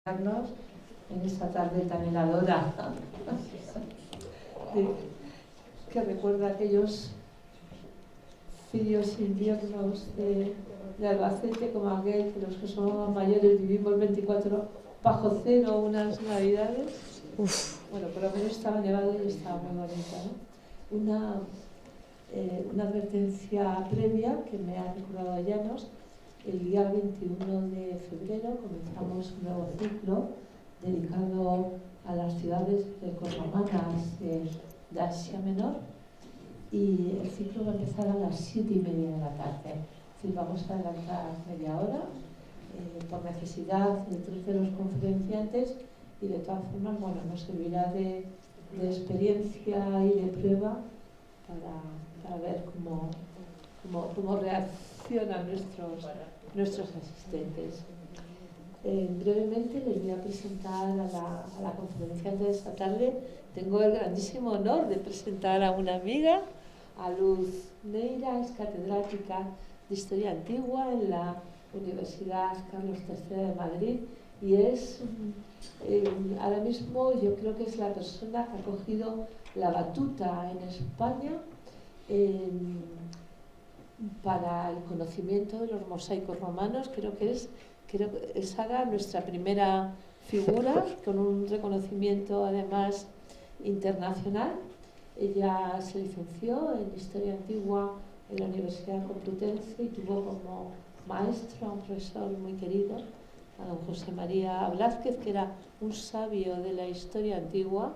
En esta tarde tan heladora que recuerda aquellos fríos inviernos de Albacete, como aquel que los que somos mayores vivimos 24 bajo cero unas navidades. Bueno, por lo menos estaba nevado y estaba muy bonita, ¿no? Una advertencia previa que me ha recordado Llanos. El día 21 de febrero comenzamos un nuevo ciclo dedicado a las ciudades grecorromanas de Asia Menor, y el ciclo va a empezar a las 7:30 de la tarde. Es decir, vamos a adelantar media hora por necesidad de los conferenciantes, y de todas formas, bueno, nos servirá de experiencia y de prueba para ver cómo reaccionan nuestros asistentes. Brevemente les voy a presentar a la conferenciante de esta tarde. Tengo el grandísimo honor de presentar a una amiga, a Luz Neira. Es catedrática de Historia Antigua en la Universidad Carlos III de Madrid, y es ahora mismo, yo creo que es la persona que ha cogido la batuta en España para el conocimiento de los mosaicos romanos. Creo que es ahora nuestra primera figura con un reconocimiento además internacional. Ella se licenció en Historia Antigua en la Universidad Complutense y tuvo como maestro a un profesor muy querido, a don José María Blázquez, que era un sabio de la Historia Antigua.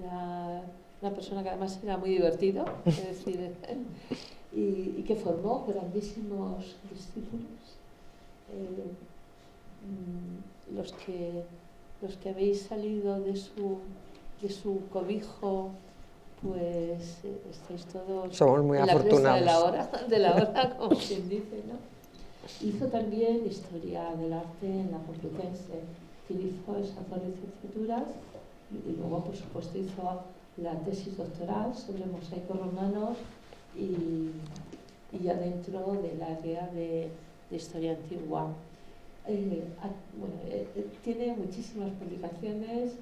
Era una persona que además era muy divertido, es decir, y que formó grandísimos discípulos. Los que habéis salido de su cobijo, pues estáis todos somos muy en la afortunados cresta de la hora, como quien dice, ¿no? Hizo también Historia del Arte en la Complutense, que hizo esas dos licenciaturas, y luego, por supuesto, hizo la tesis doctoral sobre mosaicos romanos y ya dentro del área de Historia Antigua. Tiene muchísimas publicaciones,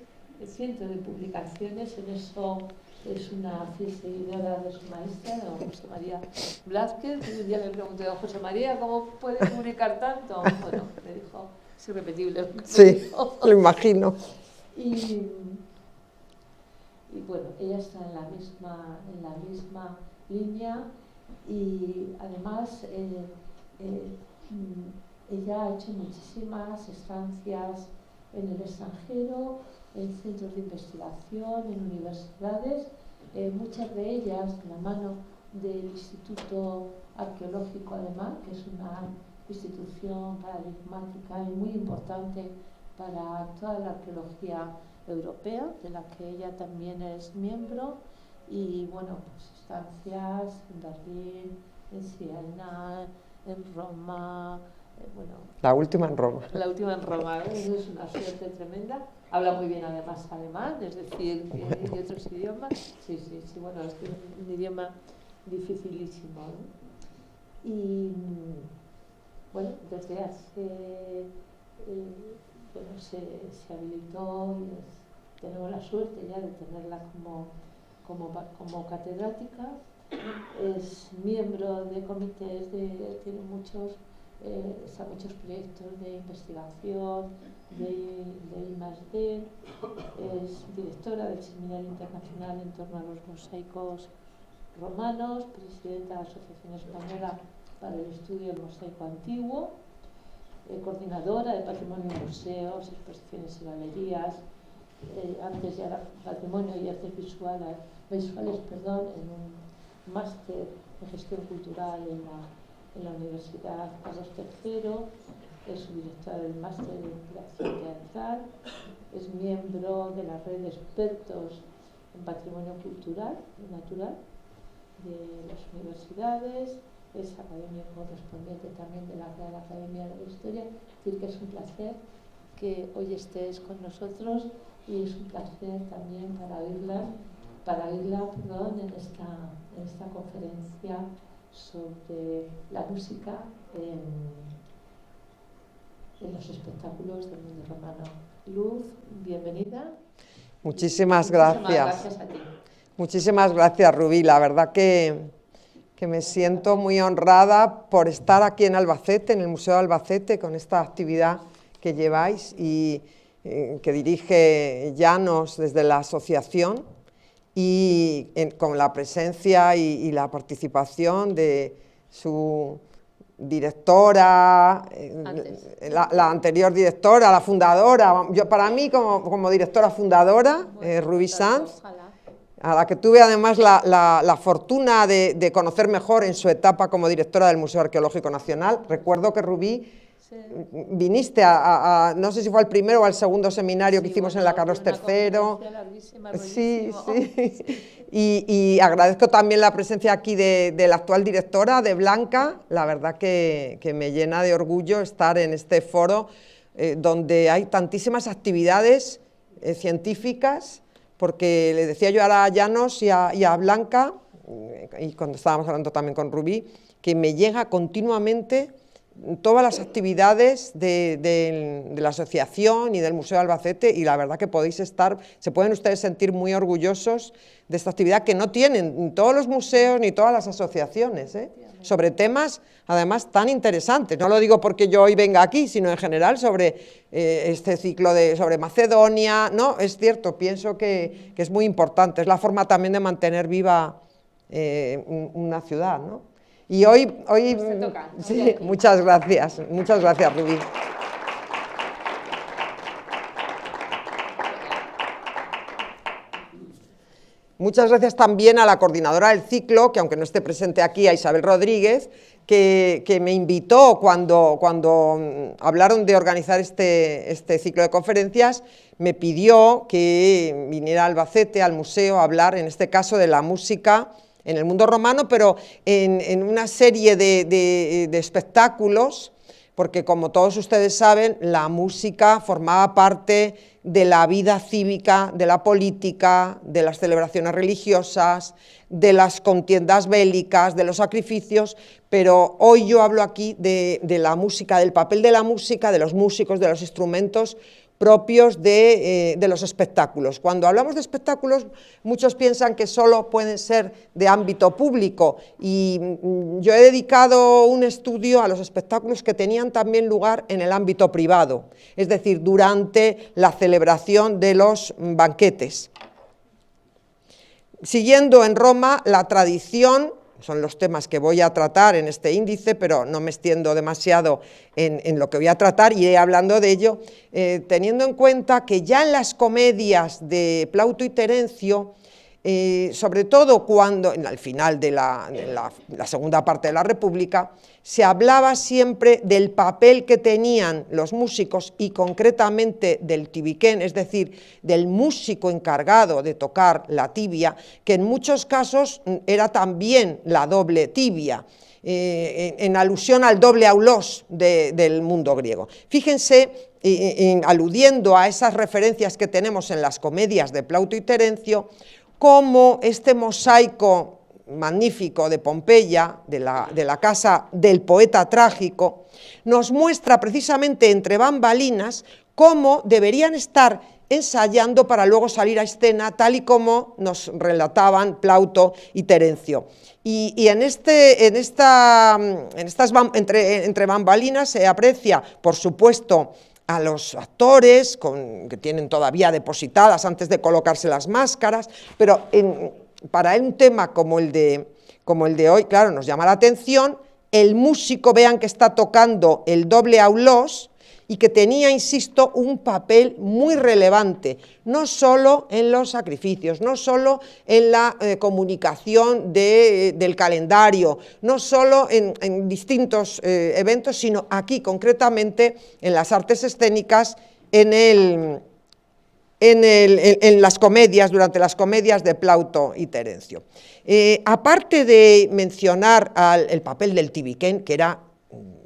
cientos de publicaciones. En eso es una fiel seguidora de su maestra, don José María Blázquez. Y un día le pregunté a don José María, ¿cómo puede publicar tanto? Bueno, me dijo, es irrepetible. Sí, lo imagino. Y bueno, ella está en la misma línea, y además ella ha hecho muchísimas estancias en el extranjero, en centros de investigación, en universidades, muchas de ellas de la mano del Instituto Arqueológico Alemán, que es una institución paradigmática y muy importante para toda la arqueología europea, de la que ella también es miembro. Y bueno, pues estancias en Berlín, en Siena, en Roma, la última en Roma. La última en Roma, eso es una suerte tremenda. Habla muy bien además alemán, es decir, y otros idiomas. Sí, bueno, es un idioma dificilísimo, ¿no? Y bueno, desde hace se habilitó, y tenemos la suerte ya de tenerla como catedrática. Es miembro de comités, tiene muchos proyectos de investigación, de I+D. Es directora del Seminario Internacional en torno a los mosaicos romanos, presidenta de la Asociación Española para el Estudio del Mosaico Antiguo, coordinadora de Patrimonio y Museos, exposiciones y galerías. Antes ya era Patrimonio y Artes Visuales, en un máster de Gestión Cultural en la Universidad Carlos III. Es subdirectora del máster de Creación Teatral. Es miembro de la red de expertos en patrimonio cultural y natural de las universidades. Es académico correspondiente también de la Real Academia de la Historia. Es decir, que es un placer que hoy estés con nosotros, y es un placer también para oírla en esta conferencia sobre la música en los espectáculos del mundo romano. Luz, bienvenida. Muchísimas gracias. Muchísimas gracias a ti. Muchísimas gracias, Rubí. La verdad que me siento muy honrada por estar aquí en Albacete, en el Museo de Albacete, con esta actividad que lleváis y que dirige Llanos desde la asociación, y con la presencia y la participación de su directora, la anterior directora, la fundadora, para mí como directora fundadora, Rubí Sanz, a la que tuve además la fortuna de conocer mejor en su etapa como directora del Museo Arqueológico Nacional. Recuerdo que Rubí, viniste no sé si fue al primero o al segundo seminario que hicimos en la Carlos III. Sí. Y agradezco también la presencia aquí de la actual directora, de Blanca. La verdad que me llena de orgullo estar en este foro donde hay tantísimas actividades científicas, porque le decía yo a Llanos y a Blanca, y cuando estábamos hablando también con Rubí, que me llega continuamente todas las actividades de la asociación y del Museo de Albacete, y la verdad que se pueden ustedes sentir muy orgullosos de esta actividad que no tienen ni todos los museos ni todas las asociaciones, sobre temas además tan interesantes. No lo digo porque yo hoy venga aquí, sino en general sobre este ciclo sobre Macedonia. No, es cierto, pienso que es muy importante, es la forma también de mantener viva una ciudad, ¿no? Y hoy Pues te toca, sí, muchas gracias, Rubí. Muchas gracias también a la coordinadora del ciclo, que aunque no esté presente aquí, a Isabel Rodríguez, que me invitó cuando hablaron de organizar este ciclo de conferencias. Me pidió que viniera a Albacete, al museo, a hablar, en este caso, de la música en el mundo romano, pero en una serie de espectáculos, porque como todos ustedes saben, la música formaba parte de la vida cívica, de la política, de las celebraciones religiosas, de las contiendas bélicas, de los sacrificios, pero hoy yo hablo aquí de la música, del papel de la música, de los músicos, de los instrumentos propios de los espectáculos. Cuando hablamos de espectáculos, muchos piensan que solo pueden ser de ámbito público, y yo he dedicado un estudio a los espectáculos que tenían también lugar en el ámbito privado, es decir, durante la celebración de los banquetes. Siguiendo en Roma, la tradición, son los temas que voy a tratar en este índice, pero no me extiendo demasiado en lo que voy a tratar, y iré hablando de ello, teniendo en cuenta que ya en las comedias de Plauto y Terencio, sobre todo cuando, al final de la segunda parte de la República, se hablaba siempre del papel que tenían los músicos, y concretamente del tibiquén, es decir, del músico encargado de tocar la tibia, que en muchos casos era también la doble tibia, en alusión al doble aulos del mundo griego. Fíjense, aludiendo a esas referencias que tenemos en las comedias de Plauto y Terencio, cómo este mosaico magnífico de Pompeya, de la casa del poeta trágico, nos muestra precisamente entre bambalinas cómo deberían estar ensayando para luego salir a escena, tal y como nos relataban Plauto y Terencio. Y entre bambalinas se aprecia, por supuesto, a los actores que tienen todavía depositadas antes de colocarse las máscaras, pero para un tema como el de hoy, claro, nos llama la atención el músico, vean que está tocando el doble aulos, y que tenía, insisto, un papel muy relevante, no solo en los sacrificios, no solo en la comunicación del calendario, no solo en distintos eventos, sino aquí concretamente en las artes escénicas, en las comedias, durante las comedias de Plauto y Terencio. Aparte de mencionar el papel del tibiquén, que era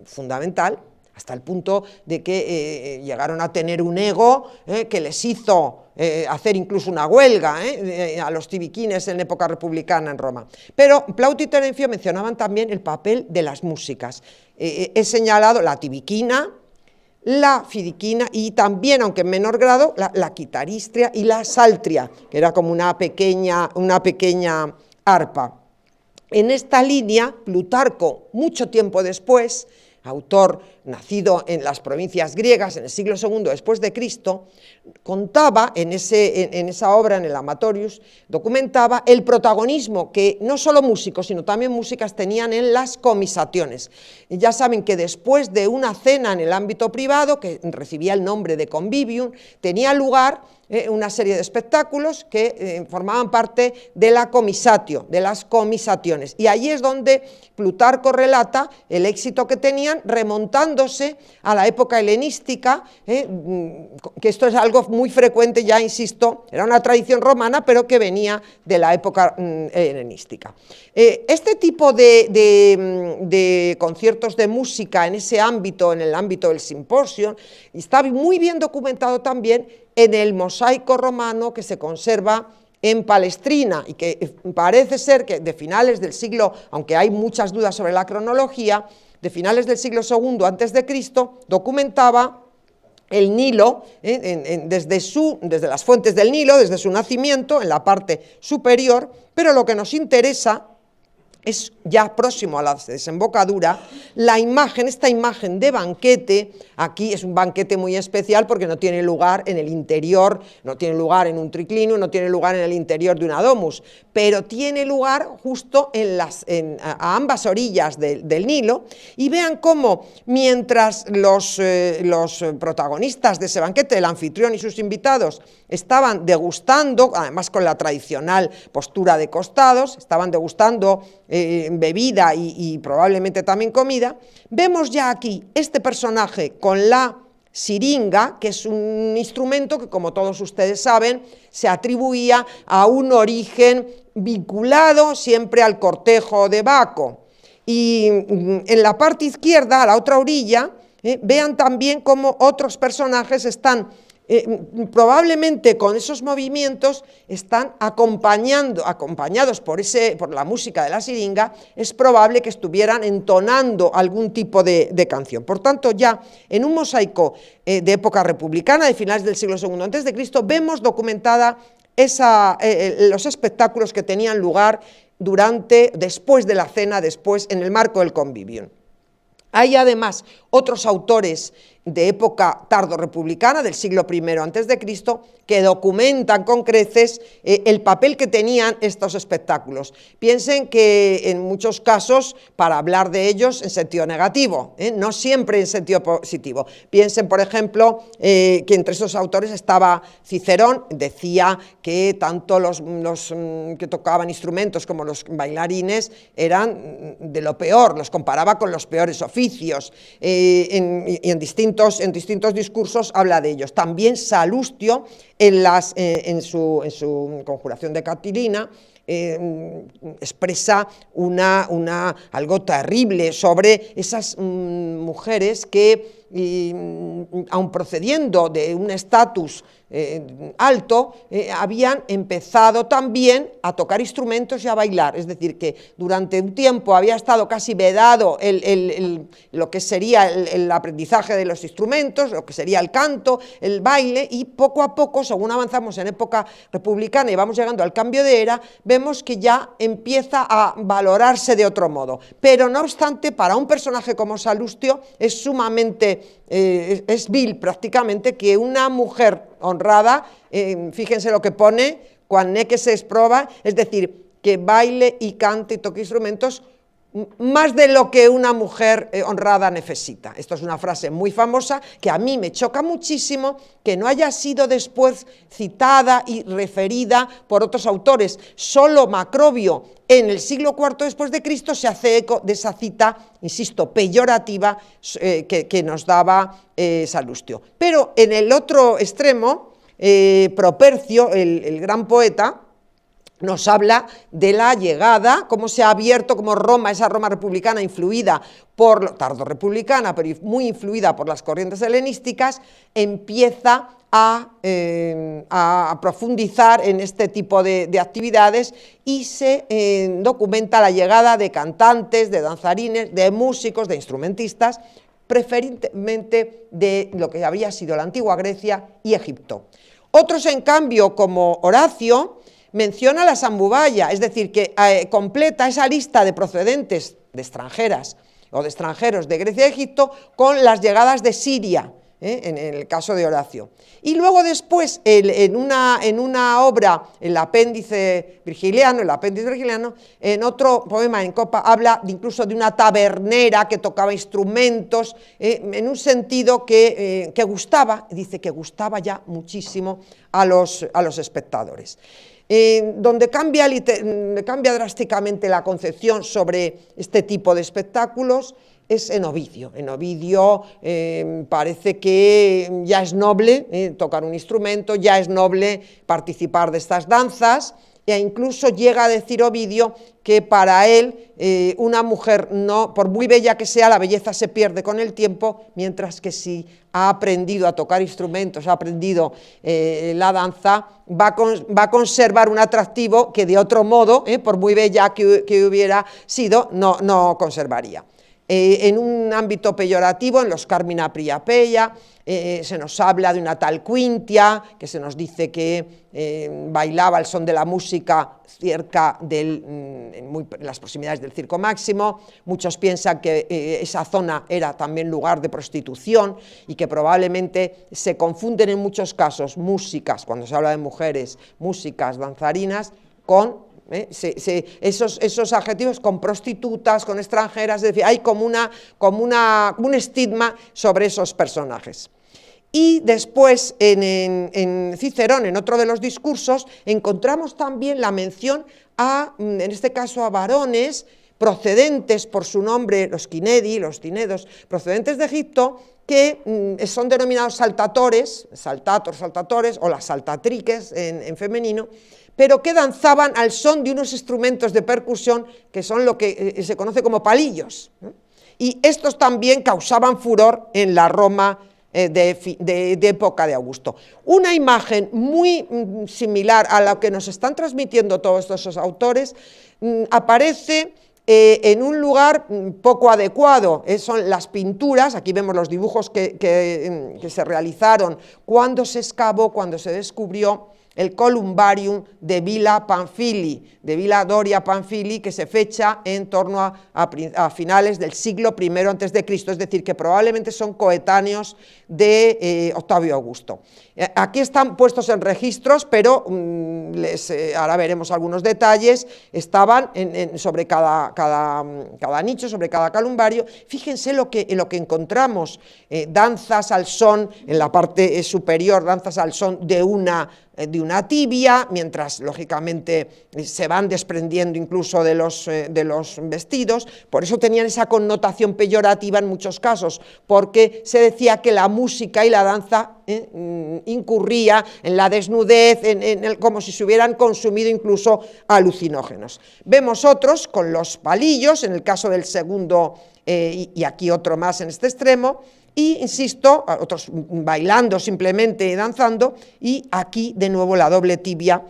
fundamental, hasta el punto de que llegaron a tener un ego que les hizo hacer incluso una huelga a los tibiquines en época republicana en Roma. Pero Plauto y Terencio mencionaban también el papel de las músicas. He señalado la tibiquina, la fidiquina y también, aunque en menor grado, la quitaristria y la saltria, que era como una pequeña arpa. En esta línea, Plutarco, mucho tiempo después, autor nacido en las provincias griegas en el siglo II después de Cristo, contaba en esa obra, en el Amatorius, documentaba el protagonismo que no solo músicos, sino también músicas tenían en las comisaciones. Y ya saben que después de una cena en el ámbito privado, que recibía el nombre de convivium, tenía lugar una serie de espectáculos que formaban parte de la comisatio, de las comisaciones. Y allí es donde Plutarco relata el éxito que tenían, remontándose a la época helenística, que esto es algo muy frecuente, ya insisto, era una tradición romana, pero que venía de la época helenística. Este tipo de conciertos de música en ese ámbito, en el ámbito del simposio, está muy bien documentado también en el mosaico romano que se conserva en Palestrina y que parece ser que de finales del siglo, aunque hay muchas dudas sobre la cronología, de finales del siglo II a.C., documentaba el Nilo, desde las fuentes del Nilo, desde su nacimiento, en la parte superior, pero lo que nos interesa es ya próximo a la desembocadura, la imagen, esta imagen de banquete. Aquí es un banquete muy especial porque no tiene lugar en el interior, no tiene lugar en un triclinio, no tiene lugar en el interior de una domus, pero tiene lugar justo a ambas orillas del Nilo, y vean cómo mientras los protagonistas de ese banquete, el anfitrión y sus invitados, estaban degustando, además con la tradicional postura de costados, estaban degustando bebida y probablemente también comida, vemos ya aquí este personaje con la siringa, que es un instrumento que, como todos ustedes saben, se atribuía a un origen vinculado siempre al cortejo de Baco. Y en la parte izquierda, a la otra orilla, vean también cómo otros personajes están probablemente con esos movimientos, están acompañados por la música de la siringa. Es probable que estuvieran entonando algún tipo de canción. Por tanto, ya en un mosaico de época republicana, de finales del siglo II a.C., vemos documentada los espectáculos que tenían lugar después de la cena, después en el marco del convivium. Hay además otros autores de época tardo-republicana, del siglo I a.C., que documentan con creces el papel que tenían estos espectáculos. Piensen que en muchos casos, para hablar de ellos en sentido negativo, no siempre en sentido positivo. Piensen, por ejemplo, que entre esos autores estaba Cicerón. Decía que tanto los que tocaban instrumentos como los bailarines eran de lo peor, los comparaba con los peores oficios, y en distintos discursos habla de ellos. También Salustio, en su Conjuración de Catilina, expresa algo terrible sobre esas mujeres que, aun procediendo de un estatus alto, habían empezado también a tocar instrumentos y a bailar. Es decir, que durante un tiempo había estado casi vedado lo que sería el aprendizaje de los instrumentos, lo que sería el canto, el baile, y poco a poco, según avanzamos en época republicana y vamos llegando al cambio de era, vemos que ya empieza a valorarse de otro modo. Pero no obstante, para un personaje como Salustio es sumamente, es vil prácticamente que una mujer honrada, fíjense lo que pone, quan ne que se exproba, es decir, que baile y cante y toque instrumentos más de lo que una mujer honrada necesita. Esto es una frase muy famosa que a mí me choca muchísimo que no haya sido después citada y referida por otros autores. Solo Macrobio, en el siglo IV después de Cristo, se hace eco de esa cita, insisto, peyorativa que nos daba Salustio. Pero en el otro extremo, Propercio, el gran poeta, nos habla de la llegada, cómo se ha abierto, cómo Roma, esa Roma republicana influida tardo-republicana, pero muy influida por las corrientes helenísticas, empieza a profundizar en este tipo de actividades y se documenta la llegada de cantantes, de danzarines, de músicos, de instrumentistas, preferentemente de lo que habría sido la antigua Grecia y Egipto. Otros, en cambio, como Horacio, menciona la Sambubaya, es decir, que completa esa lista de procedentes de extranjeras o de extranjeros de Grecia y Egipto con las llegadas de Siria, en el caso de Horacio. Y luego después, en una obra, el apéndice virgiliano, en otro poema en copa, habla incluso de una tabernera que tocaba instrumentos, en un sentido que gustaba, dice que gustaba ya muchísimo a los espectadores. Donde cambia drásticamente la concepción sobre este tipo de espectáculos es en Ovidio. En Ovidio parece que ya es noble tocar un instrumento, ya es noble participar de estas danzas, e incluso llega a decir Ovidio que para él una mujer, no, por muy bella que sea, la belleza se pierde con el tiempo, mientras que si ha aprendido a tocar instrumentos, ha aprendido la danza, va a conservar un atractivo que de otro modo, por muy bella que hubiera sido, no conservaría. En un ámbito peyorativo, en los Carmina Priapeia, se nos habla de una tal Quintia, que se nos dice que bailaba al son de la música cerca en las proximidades del Circo Máximo. Muchos piensan que esa zona era también lugar de prostitución y que probablemente se confunden en muchos casos músicas, cuando se habla de mujeres, músicas, danzarinas, con esos adjetivos, con prostitutas, con extranjeras, es decir, hay como un estigma sobre esos personajes. Y después en Cicerón, en otro de los discursos, encontramos también la mención en este caso a varones procedentes por su nombre, los Quinedi, los Tinedos, procedentes de Egipto, que son denominados saltatores, saltatores, o las saltatriques en femenino, pero que danzaban al son de unos instrumentos de percusión que son lo que se conoce como palillos. Y estos también causaban furor en la Roma de época de Augusto. Una imagen muy similar a la que nos están transmitiendo todos estos autores aparece en un lugar poco adecuado, son las pinturas. Aquí vemos los dibujos que se realizaron cuando se excavó, cuando se descubrió el Columbarium de Villa Pamphili, de Villa Doria Pamphili, que se fecha en torno a finales del siglo I a.C., es decir, que probablemente son coetáneos de Octavio Augusto. Aquí están puestos en registros, pero ahora veremos algunos detalles. Estaban sobre cada nicho, sobre cada columbario. Fíjense lo que encontramos, danzas al son, en la parte superior, danzas al son de una tibia, mientras lógicamente se van desprendiendo incluso de los vestidos. Por eso tenían esa connotación peyorativa en muchos casos, porque se decía que la música y la danza incurría en la desnudez, como si se hubieran consumido incluso alucinógenos. Vemos otros con los palillos, en el caso del segundo, y aquí otro más en este extremo, y insisto, otros bailando simplemente, danzando, y aquí de nuevo la doble tibia.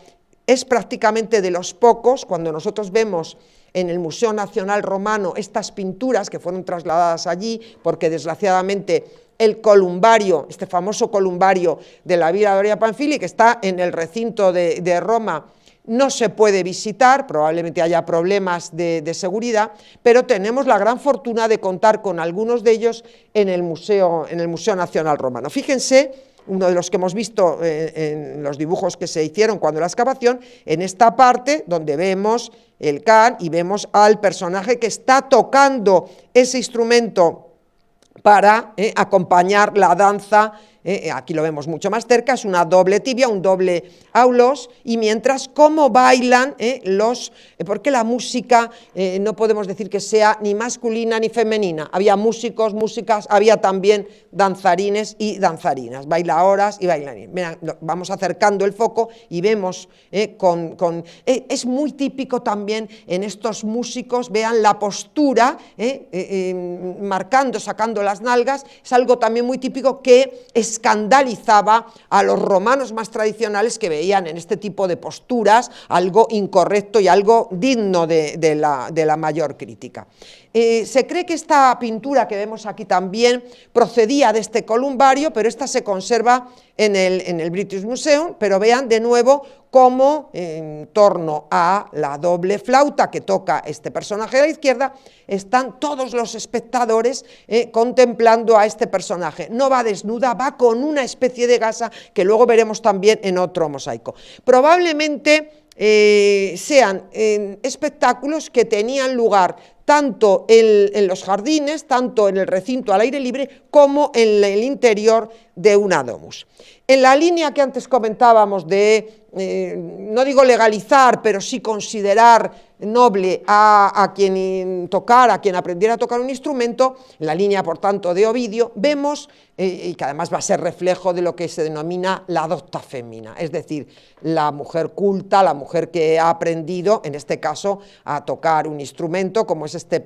Es prácticamente de los pocos, cuando nosotros vemos en el Museo Nacional Romano estas pinturas que fueron trasladadas allí, porque desgraciadamente el columbario, este famoso columbario de la Villa Doria Pamphili, que está en el recinto de Roma, no se puede visitar, probablemente haya problemas de seguridad, pero tenemos la gran fortuna de contar con algunos de ellos en el Museo Nacional Romano. Fíjense, uno de los que hemos visto en los dibujos que se hicieron cuando la excavación, en esta parte donde vemos el can y vemos al personaje que está tocando ese instrumento para acompañar la danza. Aquí lo vemos mucho más cerca, es una doble tibia, un doble aulos, y mientras cómo bailan porque la música no podemos decir que sea ni masculina ni femenina, había músicos, músicas, había también danzarines y danzarinas, bailadoras y bailarines. Mira, vamos acercando el foco y vemos es muy típico también en estos músicos, vean la postura, marcando, sacando las nalgas, es algo también muy típico que escandalizaba a los romanos más tradicionales, que veían en este tipo de posturas algo incorrecto y algo digno de la mayor crítica. Se cree que esta pintura que vemos aquí también procedía de este columbario, pero esta se conserva en el British Museum, pero vean de nuevo cómo en torno a la doble flauta que toca este personaje de la izquierda están todos los espectadores contemplando a este personaje. No va desnuda, va con una especie de gasa que luego veremos también en otro mosaico. Probablemente sean espectáculos que tenían lugar tanto en los jardines, tanto en el recinto al aire libre, como en el interior de una domus. En la línea que antes comentábamos de, no digo legalizar, pero sí considerar noble a quien tocara, a quien aprendiera a tocar un instrumento, en la línea, por tanto, de Ovidio, vemos, y que además va a ser reflejo de lo que se denomina la docta femina, es decir, la mujer culta, la mujer que ha aprendido, en este caso, a tocar un instrumento, como es esta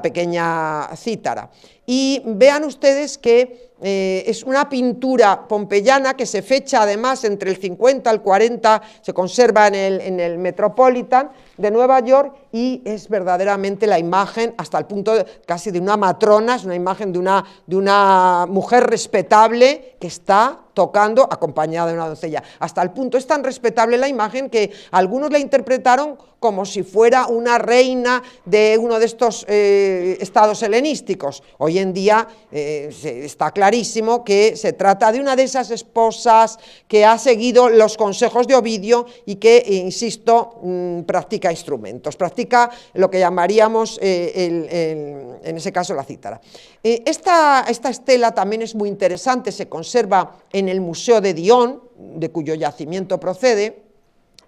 pequeña cítara. Y vean ustedes que es una pintura pompeyana que se fecha además entre el 50 al 40, se conserva en el Metropolitan de Nueva York, y es verdaderamente la imagen, hasta el punto casi de una matrona, es una imagen de una mujer respetable que está tocando acompañada de una doncella. Hasta el punto es tan respetable la imagen que algunos la interpretaron como si fuera una reina de uno de estos estados helenísticos. Hoy en día está clarísimo que se trata de una de esas esposas que ha seguido los consejos de Ovidio y que, insisto, practica instrumentos, practica lo que llamaríamos en ese caso la cítara. Esta estela también es muy interesante, se conserva en el Museo de Dion, de cuyo yacimiento procede,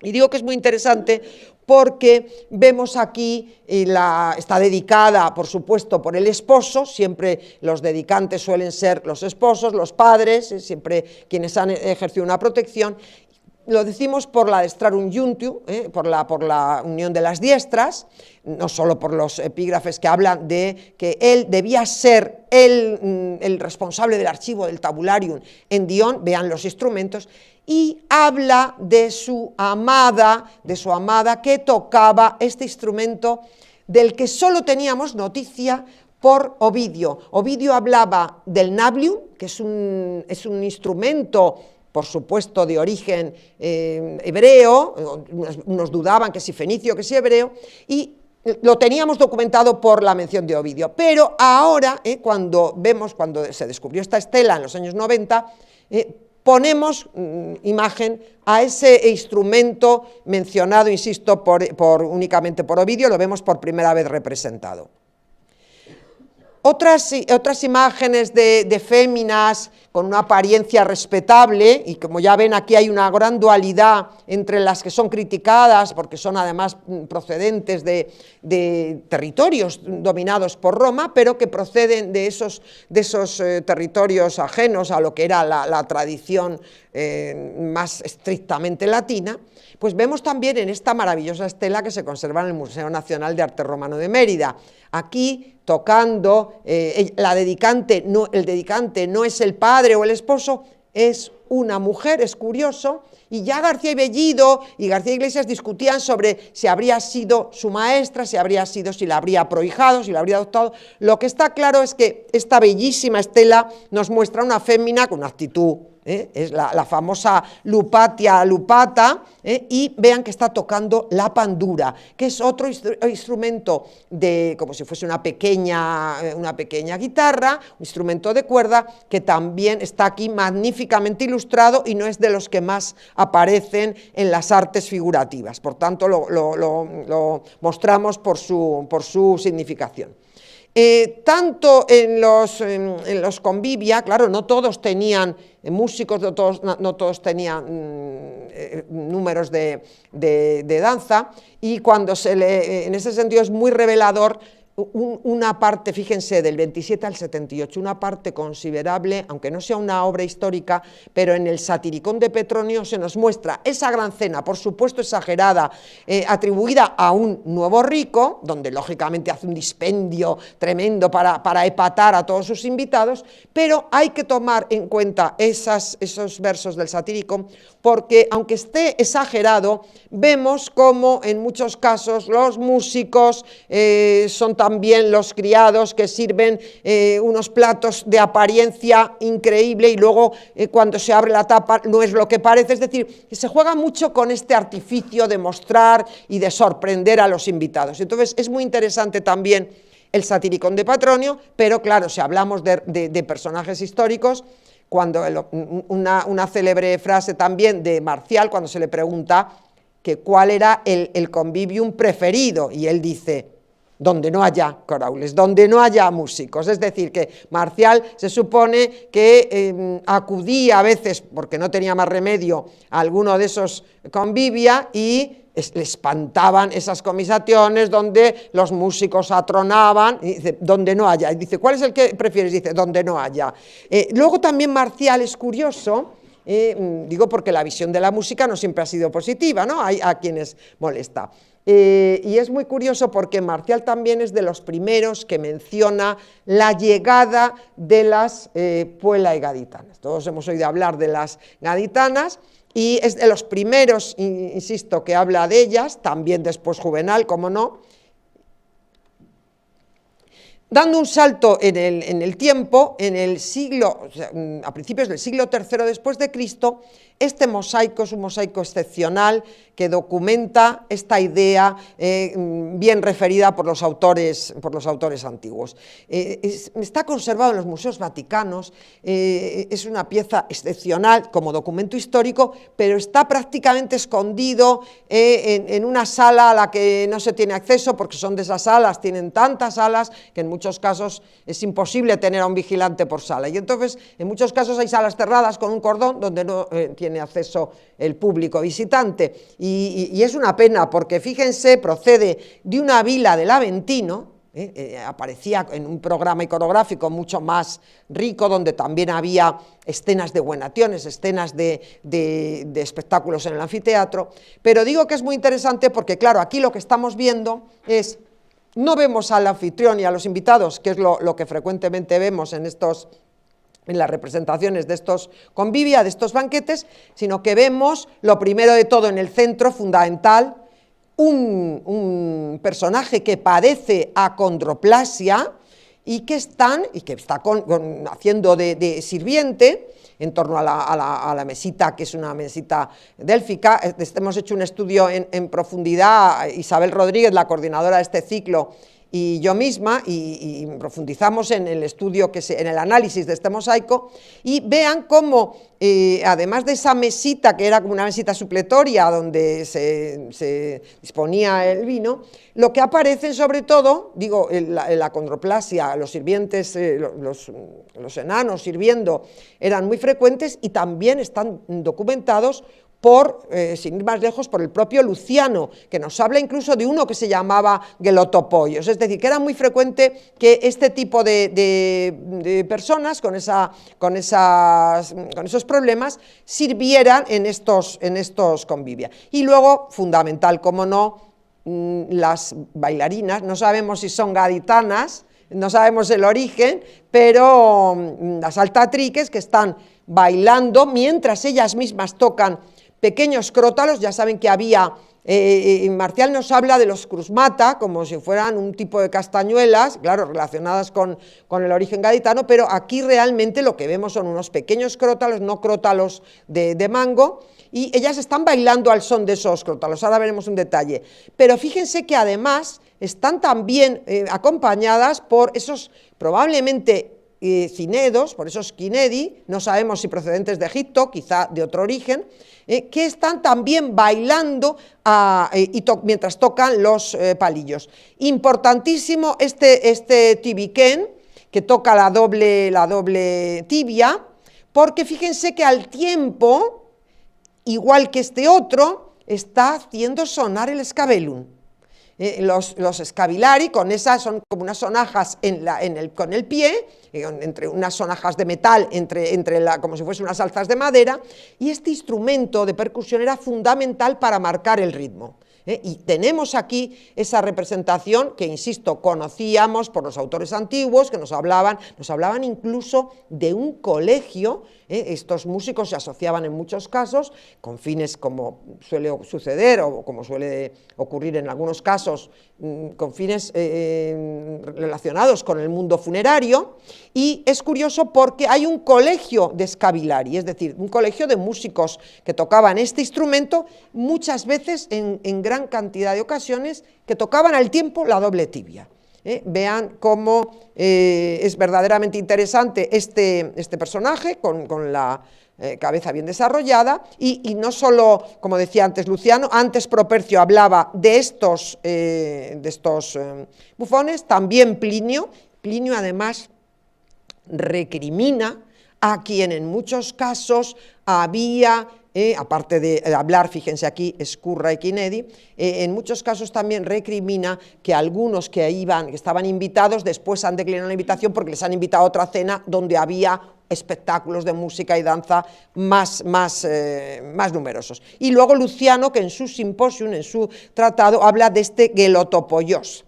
y digo que es muy interesante porque vemos aquí, está dedicada, por supuesto, por el esposo, siempre los dedicantes suelen ser los esposos, los padres, siempre quienes han ejercido una protección. Lo decimos por la destrarum iuntiu, por la unión de las diestras, no solo por los epígrafes que hablan de que él debía ser el responsable del archivo del tabularium en Dion, vean los instrumentos, y habla de su amada que tocaba este instrumento del que solo teníamos noticia por Ovidio. Ovidio hablaba del nablium, que es un instrumento, por supuesto, de origen hebreo, unos dudaban que si fenicio, que si hebreo, y lo teníamos documentado por la mención de Ovidio, pero ahora, cuando se descubrió esta estela en los años 90, ponemos imagen a ese instrumento mencionado, insisto, únicamente por Ovidio, lo vemos por primera vez representado. Otras imágenes de féminas con una apariencia respetable, y como ya ven aquí hay una gran dualidad entre las que son criticadas, porque son además procedentes de territorios dominados por Roma, pero que proceden de esos territorios ajenos a lo que era la tradición más estrictamente latina. Pues vemos también en esta maravillosa estela que se conserva en el Museo Nacional de Arte Romano de Mérida. Aquí, tocando, el dedicante no es el padre o el esposo, es una mujer, es curioso, y ya García y Bellido y García Iglesias discutían sobre si habría sido su maestra, si la habría prohijado, si la habría adoptado. Lo que está claro es que esta bellísima estela nos muestra una fémina con una actitud, es la famosa Lupatia lupata, y vean que está tocando la pandura, que es otro instrumento como si fuese una pequeña guitarra, un instrumento de cuerda, que también está aquí magníficamente ilustrado y no es de los que más aparecen en las artes figurativas, por tanto lo mostramos por su significación. Tanto en los convivia, claro, no todos tenían músicos, no todos tenían números de danza, y en ese sentido es muy revelador una parte, fíjense, del 27 al 78, una parte considerable, aunque no sea una obra histórica, pero en el Satiricón de Petronio se nos muestra esa gran cena, por supuesto exagerada, atribuida a un nuevo rico, donde lógicamente hace un dispendio tremendo para epatar a todos sus invitados, pero hay que tomar en cuenta esos versos del Satiricón, porque aunque esté exagerado, vemos como en muchos casos los músicos son también los criados que sirven unos platos de apariencia increíble y luego cuando se abre la tapa no es lo que parece, es decir, se juega mucho con este artificio de mostrar y de sorprender a los invitados. Entonces es muy interesante también el Satiricón de Petronio, pero claro, si hablamos de personajes históricos, cuando una célebre frase también de Marcial, cuando se le pregunta que cuál era el convivium preferido, y él dice, donde no haya coraules, donde no haya músicos, es decir, que Marcial se supone que acudía a veces, porque no tenía más remedio, a alguno de esos convivia y le espantaban esas comisaciones donde los músicos atronaban, y dice, donde no haya, y dice, ¿cuál es el que prefieres? Dice, donde no haya. Luego también Marcial es curioso, digo porque la visión de la música no siempre ha sido positiva, ¿no? Hay a quienes molesta. Y es muy curioso porque Marcial también es de los primeros que menciona la llegada de las puellae gaditanas. Todos hemos oído hablar de las gaditanas, y es de los primeros, insisto, que habla de ellas, también después Juvenal, como no. Dando un salto en el tiempo, en el siglo, o sea, a principios del siglo III después de Cristo, este mosaico es un mosaico excepcional que documenta esta idea bien referida por los autores antiguos. Está conservado en los museos vaticanos, es una pieza excepcional como documento histórico, pero está prácticamente escondido en una sala a la que no se tiene acceso, porque son de esas salas, tienen tantas salas que en muchos casos es imposible tener a un vigilante por sala, y entonces en muchos casos hay salas cerradas con un cordón donde no tiene acceso el público visitante, y es una pena porque fíjense, procede de una vila del Aventino, aparecía en un programa iconográfico mucho más rico, donde también había escenas de buenaciones, escenas de espectáculos en el anfiteatro, pero digo que es muy interesante porque claro, aquí lo que estamos viendo es, no vemos al anfitrión y a los invitados, que es lo que frecuentemente vemos en las representaciones de estos convivia, de estos banquetes, sino que vemos, lo primero de todo en el centro, fundamental, un personaje que padece acondroplasia y que está haciendo de sirviente en torno a la mesita, que es una mesita délfica. Hemos hecho un estudio en profundidad, Isabel Rodríguez, la coordinadora de este ciclo, y yo misma, y profundizamos en el estudio, en el análisis de este mosaico, y vean cómo, además de esa mesita, que era como una mesita supletoria, donde se disponía el vino, lo que aparecen sobre todo, digo, la acondroplasia, los sirvientes, los enanos sirviendo, eran muy frecuentes, y también están documentados sin ir más lejos, por el propio Luciano, que nos habla incluso de uno que se llamaba gelotopoios, es decir, que era muy frecuente que este tipo de personas con esos problemas sirvieran en estos convivia. Y luego, fundamental, como no, las bailarinas, no sabemos si son gaditanas, no sabemos el origen, pero las altatriques que están bailando mientras ellas mismas tocan pequeños crótalos. Ya saben que había, Marcial nos habla de los crusmata como si fueran un tipo de castañuelas, claro, relacionadas con el origen gaditano, pero aquí realmente lo que vemos son unos pequeños crótalos, no crótalos de mango, y ellas están bailando al son de esos crótalos. Ahora veremos un detalle, pero fíjense que además están también acompañadas por esos probablemente cinedos, por esos kinedi, no sabemos si procedentes de Egipto, quizá de otro origen, que están también bailando mientras tocan los palillos. Importantísimo este tibiquén, que toca la doble tibia, porque fíjense que al tiempo, igual que este otro, está haciendo sonar el scabellum. Los scavilari, con esas, son como unas sonajas con el pie, entre unas sonajas de metal, como si fuesen unas alzas de madera, y este instrumento de percusión era fundamental para marcar el ritmo. Y tenemos aquí esa representación que, insisto, conocíamos por los autores antiguos que nos hablaban incluso de un colegio. Estos músicos se asociaban en muchos casos con fines, como suele suceder o como suele ocurrir en algunos casos, con fines relacionados con el mundo funerario, y es curioso porque hay un colegio de scavilari, es decir, un colegio de músicos que tocaban este instrumento, muchas veces en gran cantidad de ocasiones, que tocaban al tiempo la doble tibia. Vean cómo es verdaderamente interesante este personaje con la cabeza bien desarrollada, y no solo, como decía antes Luciano, antes Propercio hablaba de estos bufones, también Plinio además recrimina a quien en muchos casos había, aparte de hablar, fíjense aquí, Scurra y Chinedi, en muchos casos también recrimina que algunos que estaban invitados, después han declinado la invitación porque les han invitado a otra cena donde había espectáculos de música y danza más numerosos. Y luego Luciano, que en su Symposium, en su tratado, habla de este gelotopoios.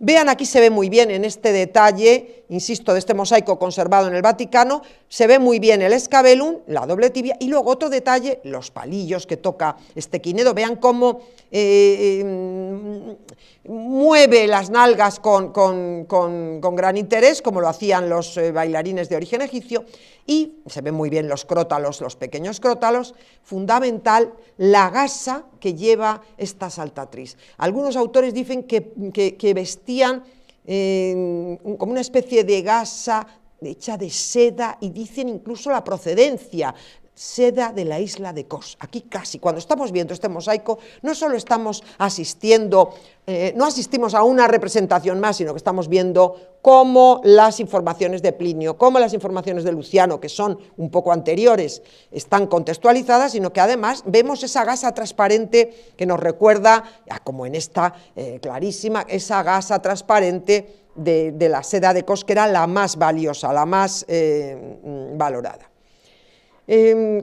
Vean, aquí se ve muy bien en este detalle, insisto, de este mosaico conservado en el Vaticano, se ve muy bien el escabelum, la doble tibia, y luego otro detalle, los palillos que toca este quinedo. Vean cómo mueve las nalgas con gran interés, como lo hacían los bailarines de origen egipcio, y se ven muy bien los crótalos, los pequeños crótalos. Fundamental la gasa que lleva esta saltatriz. Algunos autores dicen que vestían como una especie de gasa hecha de seda, y dicen incluso la procedencia, seda de la isla de Kos. Aquí casi, cuando estamos viendo este mosaico, no solo estamos asistiendo, no asistimos a una representación más, sino que estamos viendo cómo las informaciones de Plinio, cómo las informaciones de Luciano, que son un poco anteriores, están contextualizadas, sino que además vemos esa gasa transparente que nos recuerda, como en esta clarísima, esa gasa transparente de la seda de Kos, que era la más valiosa, la más valorada.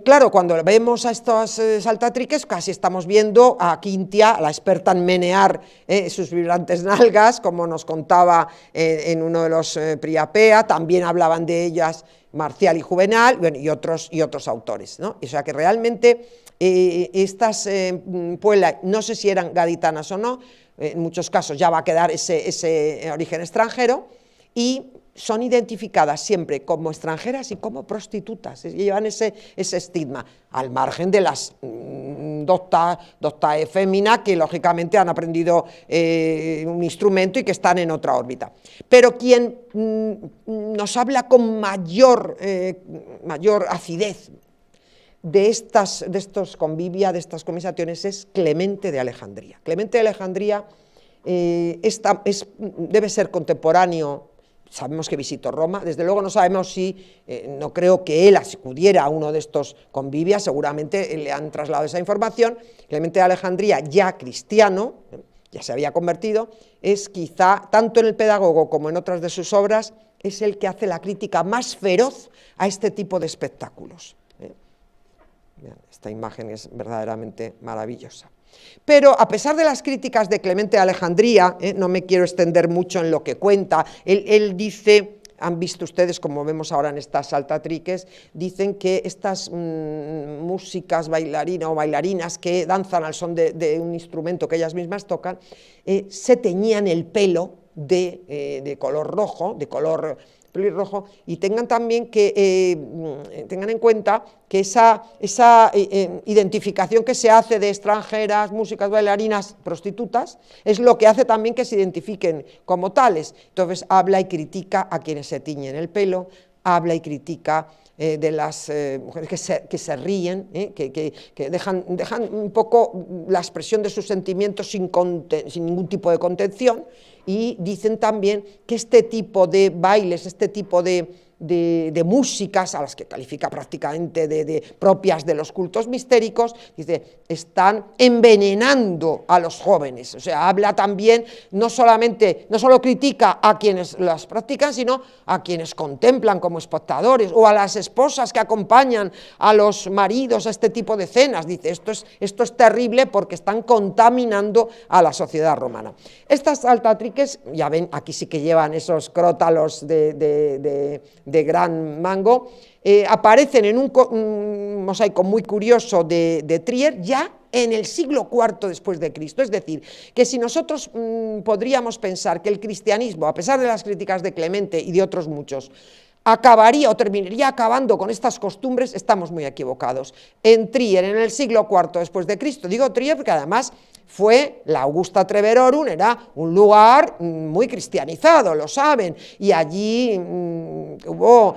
Claro, cuando vemos a estos saltatriques, casi estamos viendo a Quintia, la experta en menear sus vibrantes nalgas, como nos contaba en uno de los Priapea. También hablaban de ellas Marcial y Juvenal, bueno, y otros autores, ¿no? O sea que realmente estas puelas, no sé si eran gaditanas o no, en muchos casos ya va a quedar ese origen extranjero, y son identificadas siempre como extranjeras y como prostitutas, llevan ese estigma, al margen de las doctae femina, que lógicamente han aprendido un instrumento y que están en otra órbita. Pero quien nos habla con mayor acidez de estos convivia, de estas conversaciones, es Clemente de Alejandría. Clemente de Alejandría debe ser contemporáneo. Sabemos que visitó Roma, desde luego no sabemos si, no creo que él acudiera a uno de estos convivias, seguramente le han trasladado esa información. Clemente de Alejandría, ya cristiano, ya se había convertido, es quizá, tanto en el Pedagogo como en otras de sus obras, es el que hace la crítica más feroz a este tipo de espectáculos. Esta imagen es verdaderamente maravillosa. Pero a pesar de las críticas de Clemente de Alejandría, no me quiero extender mucho en lo que cuenta, él dice, han visto ustedes, como vemos ahora en estas saltatriques, dicen que estas músicas bailarinas o bailarinas que danzan al son de un instrumento que ellas mismas tocan, se teñían el pelo de color rojo, de color pelirrojo, y tengan también tengan en cuenta que esa identificación que se hace de extranjeras, músicas, bailarinas, prostitutas, es lo que hace también que se identifiquen como tales. Entonces habla y critica a quienes se tiñen el pelo, habla y critica de las mujeres que se ríen, que dejan un poco la expresión de sus sentimientos sin ningún tipo de contención, y dicen también que este tipo de bailes, este tipo de de músicas, a las que califica prácticamente de propias de los cultos mistéricos, dice, están envenenando a los jóvenes. O sea, habla también, no solo critica a quienes las practican, sino a quienes contemplan como espectadores, o a las esposas que acompañan a los maridos a este tipo de cenas. Dice, esto es terrible porque están contaminando a la sociedad romana. Estas saltatriques, ya ven, aquí sí que llevan esos crótalos de gran mango, aparecen en un mosaico muy curioso de Trier, ya en el siglo IV después de Cristo. Es decir, que si nosotros podríamos pensar que el cristianismo, a pesar de las críticas de Clemente y de otros muchos, acabaría o terminaría acabando con estas costumbres, estamos muy equivocados. En Trier, en el siglo IV después de Cristo, digo Trier porque además fue la Augusta Treverorum, era un lugar muy cristianizado, lo saben, y allí hubo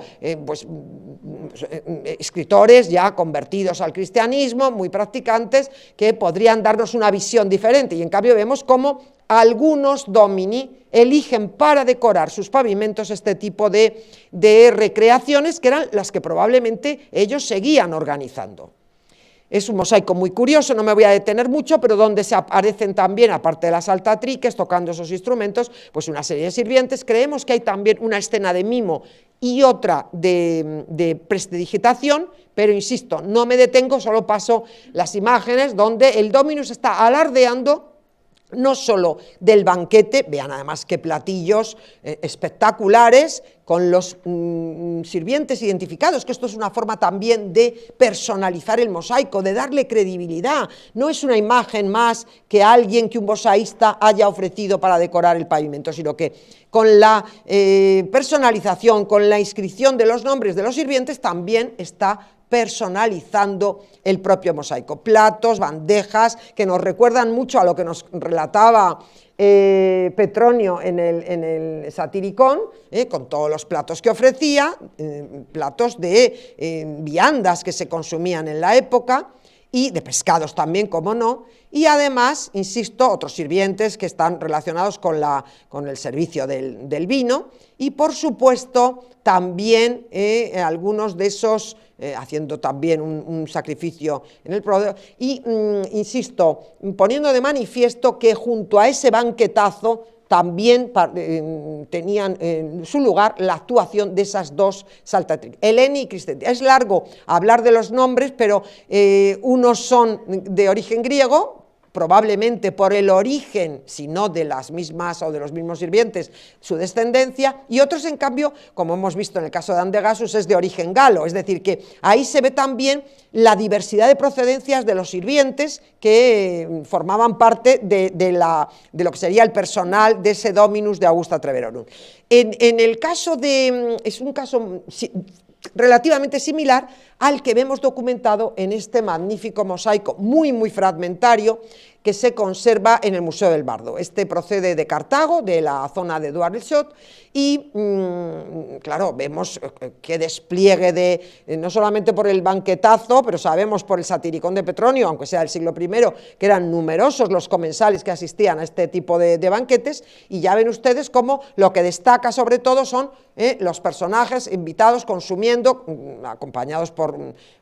escritores ya convertidos al cristianismo, muy practicantes, que podrían darnos una visión diferente, y en cambio vemos cómo algunos domini eligen para decorar sus pavimentos este tipo de recreaciones, que eran las que probablemente ellos seguían organizando. Es un mosaico muy curioso, no me voy a detener mucho, pero donde se aparecen también, aparte de las saltatriques, tocando esos instrumentos, pues una serie de sirvientes. Creemos que hay también una escena de mimo y otra de prestidigitación, pero insisto, no me detengo, solo paso las imágenes donde el Dominus está alardeando no solo del banquete, vean además qué platillos espectaculares, con los sirvientes identificados, que esto es una forma también de personalizar el mosaico, de darle credibilidad. No es una imagen más que un mosaísta haya ofrecido para decorar el pavimento, sino que con la personalización, con la inscripción de los nombres de los sirvientes, también está personalizando el propio mosaico. Platos, bandejas, que nos recuerdan mucho a lo que nos relataba Petronio en el Satiricón, con todos los platos que ofrecía, platos de viandas que se consumían en la época, y de pescados también, como no, y además, insisto, otros sirvientes que están relacionados con el servicio del vino, y por supuesto también algunos de esos haciendo también un sacrificio en el proveedor, y insisto, poniendo de manifiesto que junto a ese banquetazo también tenían en su lugar la actuación de esas dos saltatrices, Helene y Cristentia. Es largo hablar de los nombres, pero unos son de origen griego, probablemente por el origen, si no de las mismas o de los mismos sirvientes, su descendencia, y otros, en cambio, como hemos visto en el caso de Andegasus, es de origen galo, es decir, que ahí se ve también la diversidad de procedencias de los sirvientes que formaban parte de lo que sería el personal de ese Dominus de Augusta Treverorum. En el caso es un caso relativamente similar al que vemos documentado en este magnífico mosaico muy fragmentario que se conserva en el Museo del Bardo. Este procede de Cartago, de la zona de Douarnenez, y claro, vemos qué despliegue no solamente por el banquetazo, pero sabemos por el Satiricón de Petronio, aunque sea del siglo I, que eran numerosos los comensales que asistían a este tipo de banquetes, y ya ven ustedes cómo lo que destaca sobre todo son los personajes invitados consumiendo, acompañados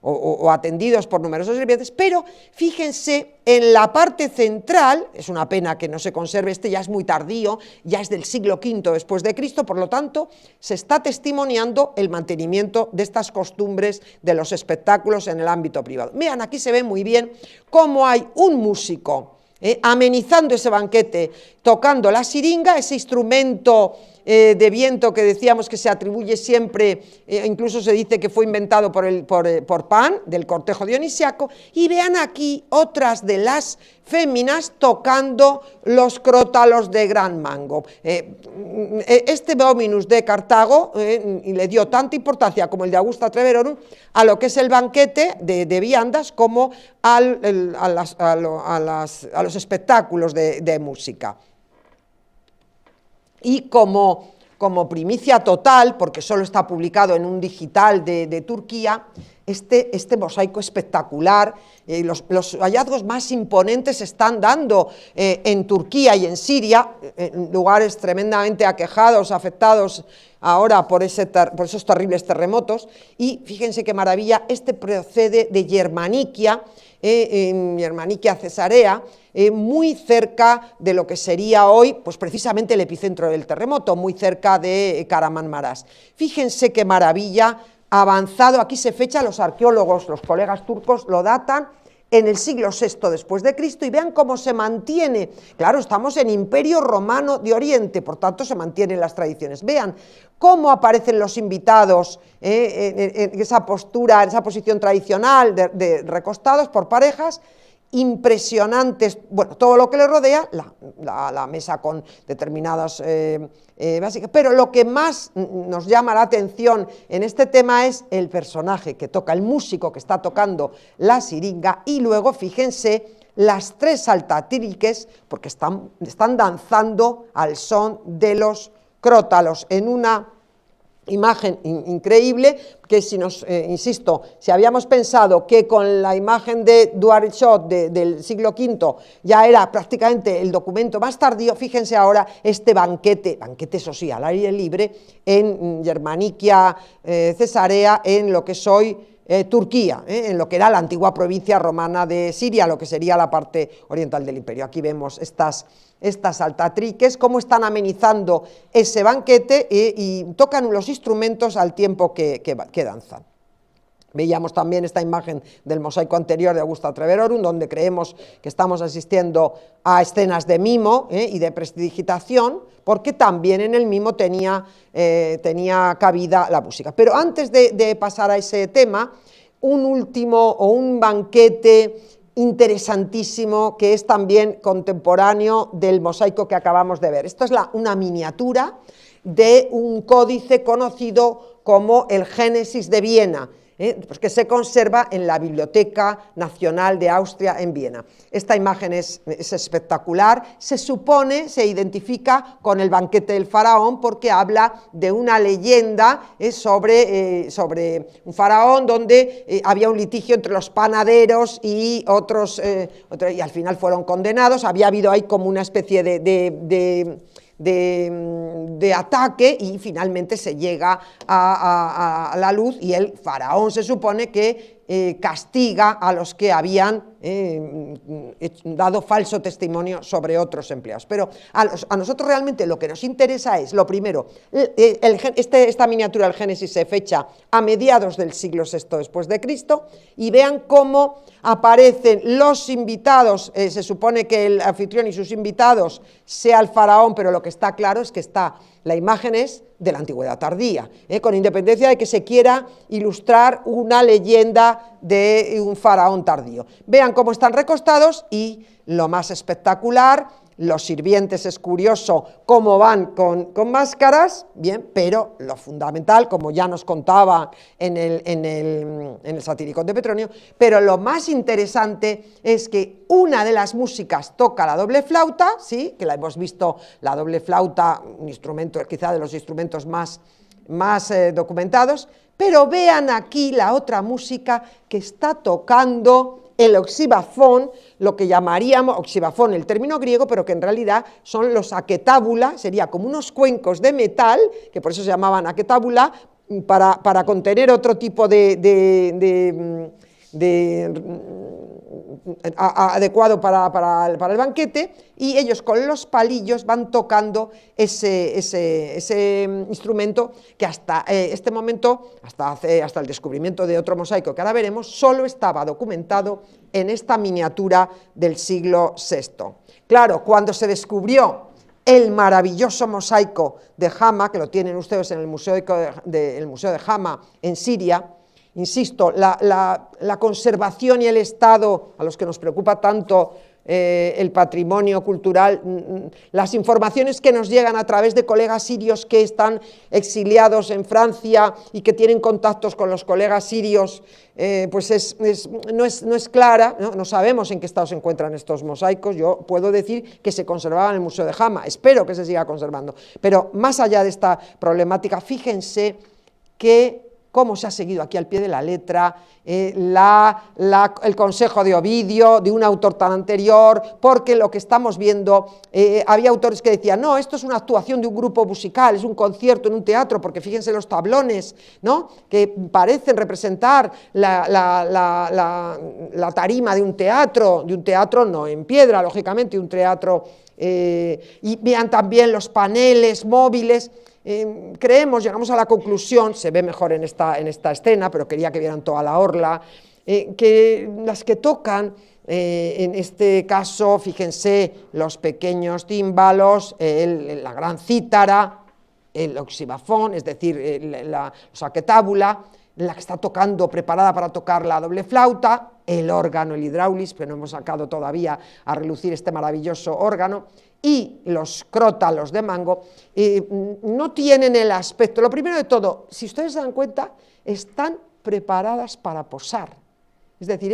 o atendidos por numerosos sirvientes, pero fíjense en la parte central, es una pena que no se conserve, este ya es muy tardío, ya es del siglo V después de Cristo, por lo tanto, se está testimoniando el mantenimiento de estas costumbres de los espectáculos en el ámbito privado. Vean, aquí se ve muy bien cómo hay un músico amenizando ese banquete, tocando la siringa, ese instrumento de viento que decíamos que se atribuye siempre, incluso se dice que fue inventado por Pan, del cortejo dionisiaco, y vean aquí otras de las féminas tocando los crótalos de gran mango. Este Dominus de Cartago le dio tanta importancia como el de Augusta Treverorum a lo que es el banquete de viandas como a los espectáculos de música. Y como primicia total, porque solo está publicado en un digital de Turquía, este mosaico espectacular. Los hallazgos más imponentes se están dando en Turquía y en Siria, en lugares tremendamente aquejados, afectados ahora por esos terribles terremotos. Y fíjense qué maravilla, este procede de Germaniquia, Germaniquia Cesarea, muy cerca de lo que sería hoy, pues precisamente el epicentro del terremoto, muy cerca de Kahramanmaraş. Fíjense qué maravilla, avanzado, aquí se fecha, los arqueólogos, los colegas turcos lo datan en el siglo VI después de Cristo, y vean cómo se mantiene. Claro, estamos en Imperio Romano de Oriente, por tanto se mantienen las tradiciones. Vean cómo aparecen los invitados en esa postura, en esa posición tradicional de recostados por parejas, impresionantes, bueno, todo lo que le rodea, la mesa con determinadas básicas, pero lo que más nos llama la atención en este tema es el personaje que toca, el músico que está tocando la siringa, y luego fíjense las tres saltatriques, porque están danzando al son de los crótalos en una imagen increíble, que si nos, insisto, si habíamos pensado que con la imagen de Duarshot del siglo V ya era prácticamente el documento más tardío, fíjense ahora este banquete eso sí, al aire libre, en Germaniquia Cesarea, en lo que es hoy Turquía, en lo que era la antigua provincia romana de Siria, lo que sería la parte oriental del imperio. Aquí vemos estas saltatriques, cómo están amenizando ese banquete y tocan los instrumentos al tiempo que danzan. Veíamos también esta imagen del mosaico anterior de Augusta Treverorum, donde creemos que estamos asistiendo a escenas de mimo y de prestidigitación, porque también en el mimo tenía cabida la música. Pero antes de pasar a ese tema, un último o un banquete interesantísimo que es también contemporáneo del mosaico que acabamos de ver. Esto es una miniatura de un códice conocido como el Génesis de Viena, pues que se conserva en la Biblioteca Nacional de Austria en Viena. Esta imagen es espectacular, se supone, se identifica con el banquete del faraón porque habla de una leyenda sobre un faraón donde había un litigio entre los panaderos y otros, y al final fueron condenados. Había habido ahí como una especie de ataque y finalmente se llega a la luz, y el faraón se supone que castiga a los que habían dado falso testimonio sobre otros empleados. Pero a nosotros realmente lo que nos interesa es, lo primero, esta miniatura del Génesis se fecha a mediados del siglo VI después de Cristo, y vean cómo aparecen los invitados. Se supone que el anfitrión y sus invitados sea el faraón, pero lo que está claro es que la imagen es de la antigüedad tardía, con independencia de que se quiera ilustrar una leyenda de un faraón tardío. Vean cómo están recostados, y lo más espectacular, los sirvientes, es curioso cómo van con máscaras, bien, pero lo fundamental, como ya nos contaba en el Satíricon de Petronio, pero lo más interesante es que una de las músicas toca la doble flauta, ¿sí?, que la hemos visto, la doble flauta, un instrumento quizá de los instrumentos más documentados, pero vean aquí la otra música que está tocando el oxibafón, lo que llamaríamos oxibafón, el término griego, pero que en realidad son los aketábula, sería como unos cuencos de metal, que por eso se llamaban aketábula, para contener otro tipo adecuado para el banquete, y ellos con los palillos van tocando ese instrumento que hasta este momento, hasta el descubrimiento de otro mosaico que ahora veremos, solo estaba documentado en esta miniatura del siglo VI. Claro, cuando se descubrió el maravilloso mosaico de Hama, que lo tienen ustedes en el Museo de Hama en Siria, insisto, la conservación y el estado, a los que nos preocupa tanto el patrimonio cultural, las informaciones que nos llegan a través de colegas sirios que están exiliados en Francia y que tienen contactos con los colegas sirios, pues no es clara, no sabemos en qué estado se encuentran estos mosaicos. Yo puedo decir que se conservaban en el Museo de Hama, espero que se siga conservando, pero más allá de esta problemática, fíjense cómo se ha seguido aquí al pie de la letra el consejo de Ovidio, de un autor tan anterior, porque lo que estamos viendo, había autores que decían, no, esto es una actuación de un grupo musical, es un concierto en un teatro, porque fíjense los tablones, ¿no?, que parecen representar la tarima de un teatro no en piedra, lógicamente, un teatro, y vean también los paneles móviles. Llegamos a la conclusión, se ve mejor en esta escena, pero quería que vieran toda la orla, que las que tocan, en este caso, fíjense, los pequeños tímbalos, la gran cítara, el oxibafón, es decir, la saquetábula, la que está tocando, preparada para tocar la doble flauta, el órgano, el hidráulis, pero no hemos sacado todavía a relucir este maravilloso órgano, y los crótalos de mango, no tienen el aspecto. Lo primero de todo, si ustedes se dan cuenta, están preparadas para posar. Es decir,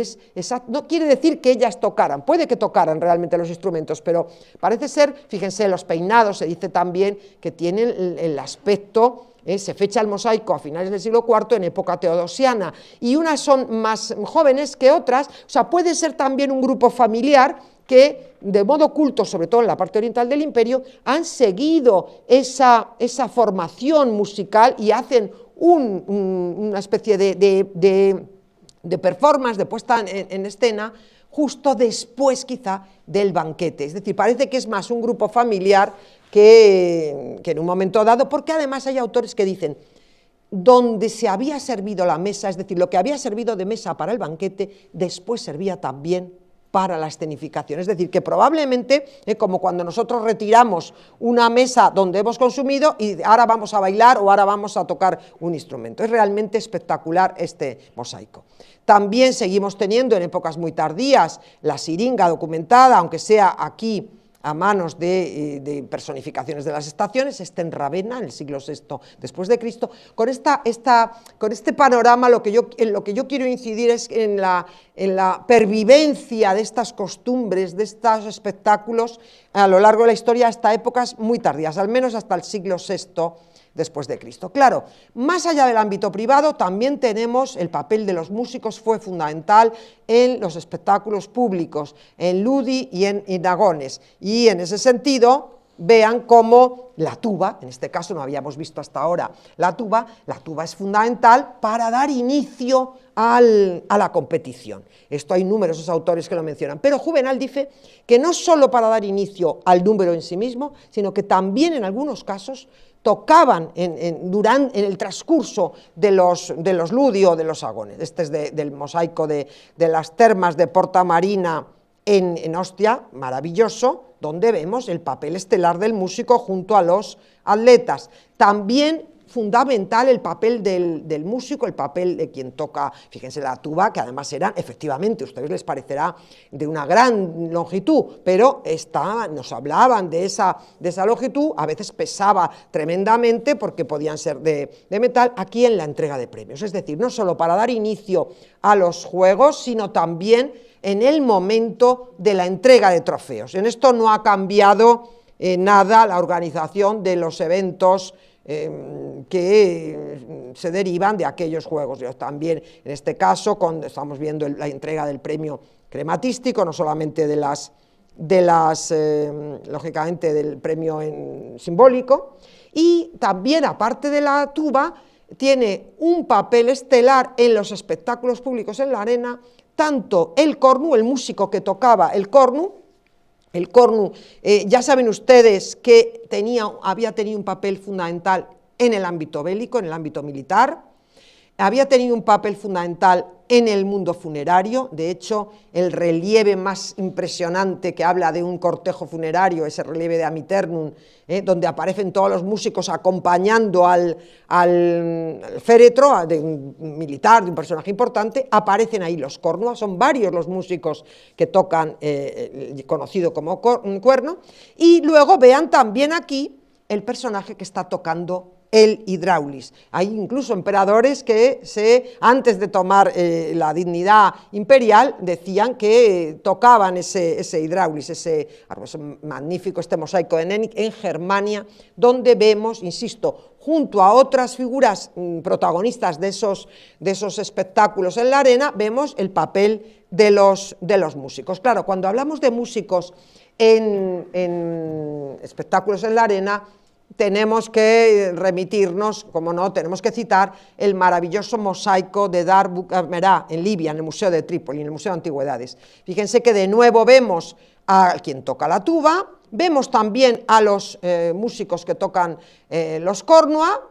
no quiere decir que ellas tocaran, puede que tocaran realmente los instrumentos, pero parece ser, fíjense, los peinados, se dice también que tienen el aspecto, se fecha el mosaico a finales del siglo IV en época teodosiana, y unas son más jóvenes que otras, o sea, puede ser también un grupo familiar que de modo oculto, sobre todo en la parte oriental del imperio, han seguido esa formación musical y hacen una especie de performance, de puesta en escena, justo después quizá del banquete. Es decir, parece que es más un grupo familiar que en un momento dado, porque además hay autores que dicen, donde se había servido la mesa, es decir, lo que había servido de mesa para el banquete, después servía también para la escenificación, es decir, que probablemente, como cuando nosotros retiramos una mesa donde hemos consumido y ahora vamos a bailar o ahora vamos a tocar un instrumento. Es realmente espectacular este mosaico. También seguimos teniendo en épocas muy tardías la siringa documentada, aunque sea aquí a manos de personificaciones de las estaciones, en Ravenna, en el siglo VI después de Cristo. Con este panorama, en lo que yo quiero incidir es en la pervivencia de estas costumbres, de estos espectáculos a lo largo de la historia hasta épocas muy tardías, al menos hasta el siglo VI después de Cristo. Claro, más allá del ámbito privado, también tenemos el papel de los músicos, fue fundamental en los espectáculos públicos, en Ludi y en Agones, y en ese sentido, vean cómo la tuba, en este caso no habíamos visto hasta ahora la tuba es fundamental para dar inicio a la competición. Esto hay numerosos autores que lo mencionan, pero Juvenal dice que no solo para dar inicio al número en sí mismo, sino que también en algunos casos tocaban en el transcurso de los ludi o de los agones. Este es del mosaico de las termas de Porta Marina en Ostia, maravilloso, donde vemos el papel estelar del músico junto a los atletas. También fundamental el papel del músico, el papel de quien toca, fíjense, la tuba, que además eran, efectivamente, a ustedes les parecerá de una gran longitud, pero nos hablaban de esa longitud, a veces pesaba tremendamente porque podían ser de metal, aquí en la entrega de premios. Es decir, no solo para dar inicio a los juegos, sino también en el momento de la entrega de trofeos. En esto no ha cambiado nada la organización de los eventos que se derivan de aquellos juegos. También en este caso estamos viendo la entrega del premio crematístico, no solamente lógicamente del premio simbólico, y también aparte de la tuba tiene un papel estelar en los espectáculos públicos en la arena, tanto el cornu, el músico que tocaba el cornu, ya saben ustedes que había tenido un papel fundamental en el ámbito bélico, en el ámbito militar, había tenido un papel fundamental en el mundo funerario. De hecho, el relieve más impresionante que habla de un cortejo funerario, ese relieve de Amiternum, donde aparecen todos los músicos acompañando al féretro de un militar, de un personaje importante, aparecen ahí los cornuas, son varios los músicos que tocan, conocido como cuerno, y luego vean también aquí el personaje que está tocando el hidráulis. Hay incluso emperadores que antes de tomar la dignidad imperial decían que tocaban ese hidráulis, es magnífico este mosaico de Nenic en Germania, donde vemos, insisto, junto a otras figuras protagonistas de esos espectáculos en la arena, vemos el papel de los músicos. Claro, cuando hablamos de músicos en espectáculos en la arena, tenemos que remitirnos, como no, tenemos que citar el maravilloso mosaico de Dar Bukhamerá en Libia, en el Museo de Trípoli, en el Museo de Antigüedades. Fíjense que de nuevo vemos a quien toca la tuba, vemos también a los músicos que tocan los cornua,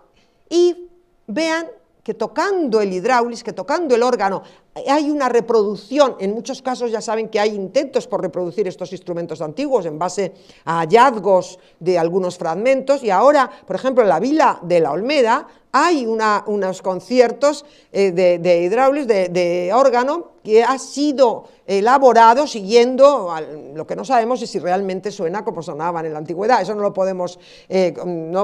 y vean que tocando el hidráulis, que tocando el órgano, hay una reproducción. En muchos casos ya saben que hay intentos por reproducir estos instrumentos antiguos en base a hallazgos de algunos fragmentos, y ahora, por ejemplo, en la Vila de la Olmeda hay unos conciertos de hidráulis, de órgano, que ha sido elaborado siguiendo lo que no sabemos es si realmente suena como sonaban en la antigüedad. Eso no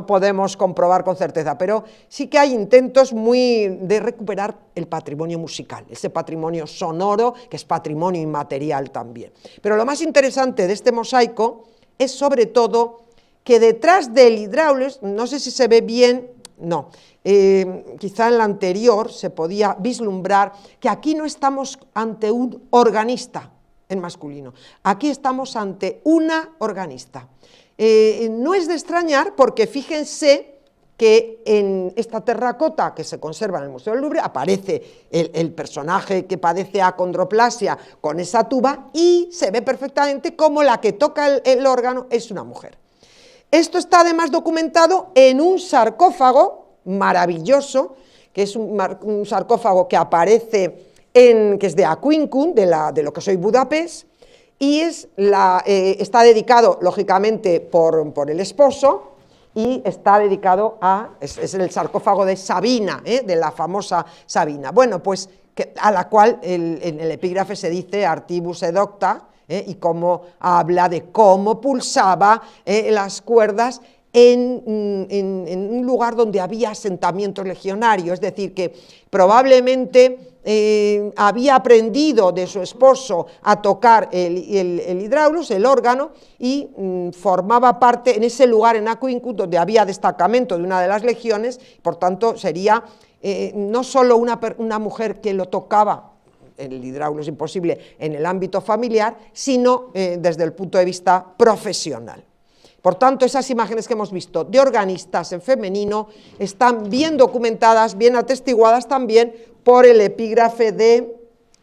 podemos comprobar con certeza, pero sí que hay intentos de recuperar el patrimonio musical, ese patrimonio sonoro, que es patrimonio inmaterial también. Pero lo más interesante de este mosaico es sobre todo que detrás del hidráulis, no sé si se ve bien, no, quizá en la anterior se podía vislumbrar que aquí no estamos ante un organista en masculino, aquí estamos ante una organista. No es de extrañar, porque fíjense que en esta terracota que se conserva en el Museo del Louvre aparece el personaje que padece acondroplasia con esa tuba, y se ve perfectamente como la que toca el órgano es una mujer. Esto está además documentado en un sarcófago maravilloso, que es un sarcófago que aparece que es de Aquincum, de lo que soy Budapest, y está dedicado lógicamente por el esposo, y está dedicado es el sarcófago de Sabina, de la famosa Sabina. Bueno, pues a la cual en el epígrafe se dice Artibus edocta, y cómo habla de cómo pulsaba las cuerdas en un lugar donde había asentamientos legionarios, es decir, que probablemente había aprendido de su esposo a tocar el hidráulis, el órgano, y formaba parte en ese lugar en Aquincum donde había destacamento de una de las legiones. Por tanto sería no solo una mujer que lo tocaba, el hidráulis imposible, en el ámbito familiar, sino desde el punto de vista profesional. Por tanto, esas imágenes que hemos visto de organistas en femenino están bien documentadas, bien atestiguadas también por el epígrafe de...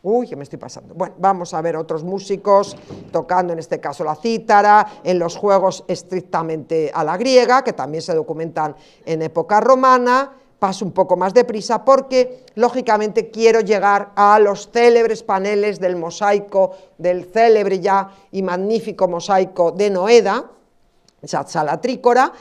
Uy, que me estoy pasando. Bueno, vamos a ver otros músicos tocando, en este caso la cítara, en los juegos estrictamente a la griega, que también se documentan en época romana. Paso un poco más deprisa porque, lógicamente, quiero llegar a los célebres paneles del mosaico, del célebre ya y magnífico mosaico de Noeda, esa sala trícora.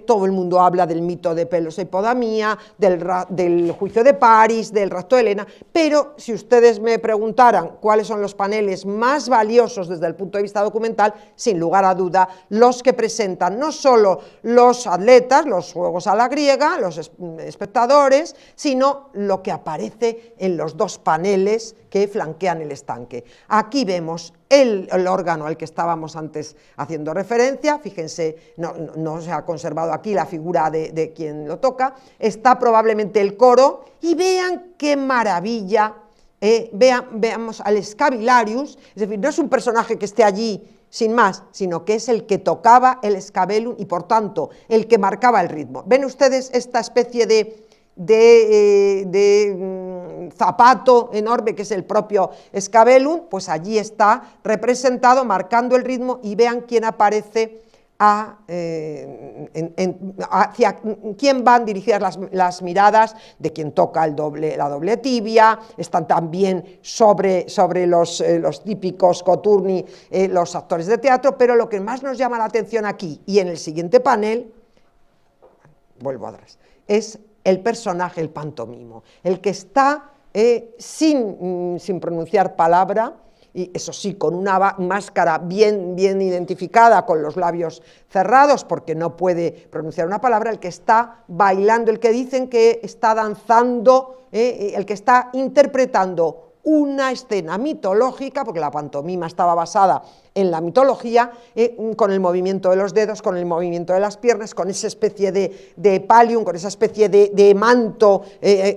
Todo el mundo habla del mito de Pelos e Hipodamía, del juicio de París, del rapto de Helena, pero si ustedes me preguntaran cuáles son los paneles más valiosos desde el punto de vista documental, sin lugar a duda, los que presentan no solo los atletas, los juegos a la griega, los espectadores, sino lo que aparece en los dos paneles que flanquean el estanque. Aquí vemos el órgano al que estábamos antes haciendo referencia. Fíjense, no se ha conservado aquí la figura de quien lo toca, está probablemente el coro, y vean qué maravilla, veamos al Scabilarius, es decir, no es un personaje que esté allí sin más, sino que es el que tocaba el scabellum y por tanto el que marcaba el ritmo. ¿Ven ustedes esta especie de zapato enorme que es el propio scabellum? Pues allí está representado marcando el ritmo, y vean quién aparece hacia quién van dirigidas las miradas de quien toca la doble tibia. Están también sobre los típicos coturni los actores de teatro, pero lo que más nos llama la atención aquí y en el siguiente panel, vuelvo atrás, es el personaje, el pantomimo, el que está sin pronunciar palabra, y eso sí, con una máscara bien identificada, con los labios cerrados, porque no puede pronunciar una palabra, el que está bailando, el que dicen que está danzando, el que está interpretando una escena mitológica, porque la pantomima estaba basada en la mitología, con el movimiento de los dedos, con el movimiento de las piernas, con esa especie de pallium, con esa especie de manto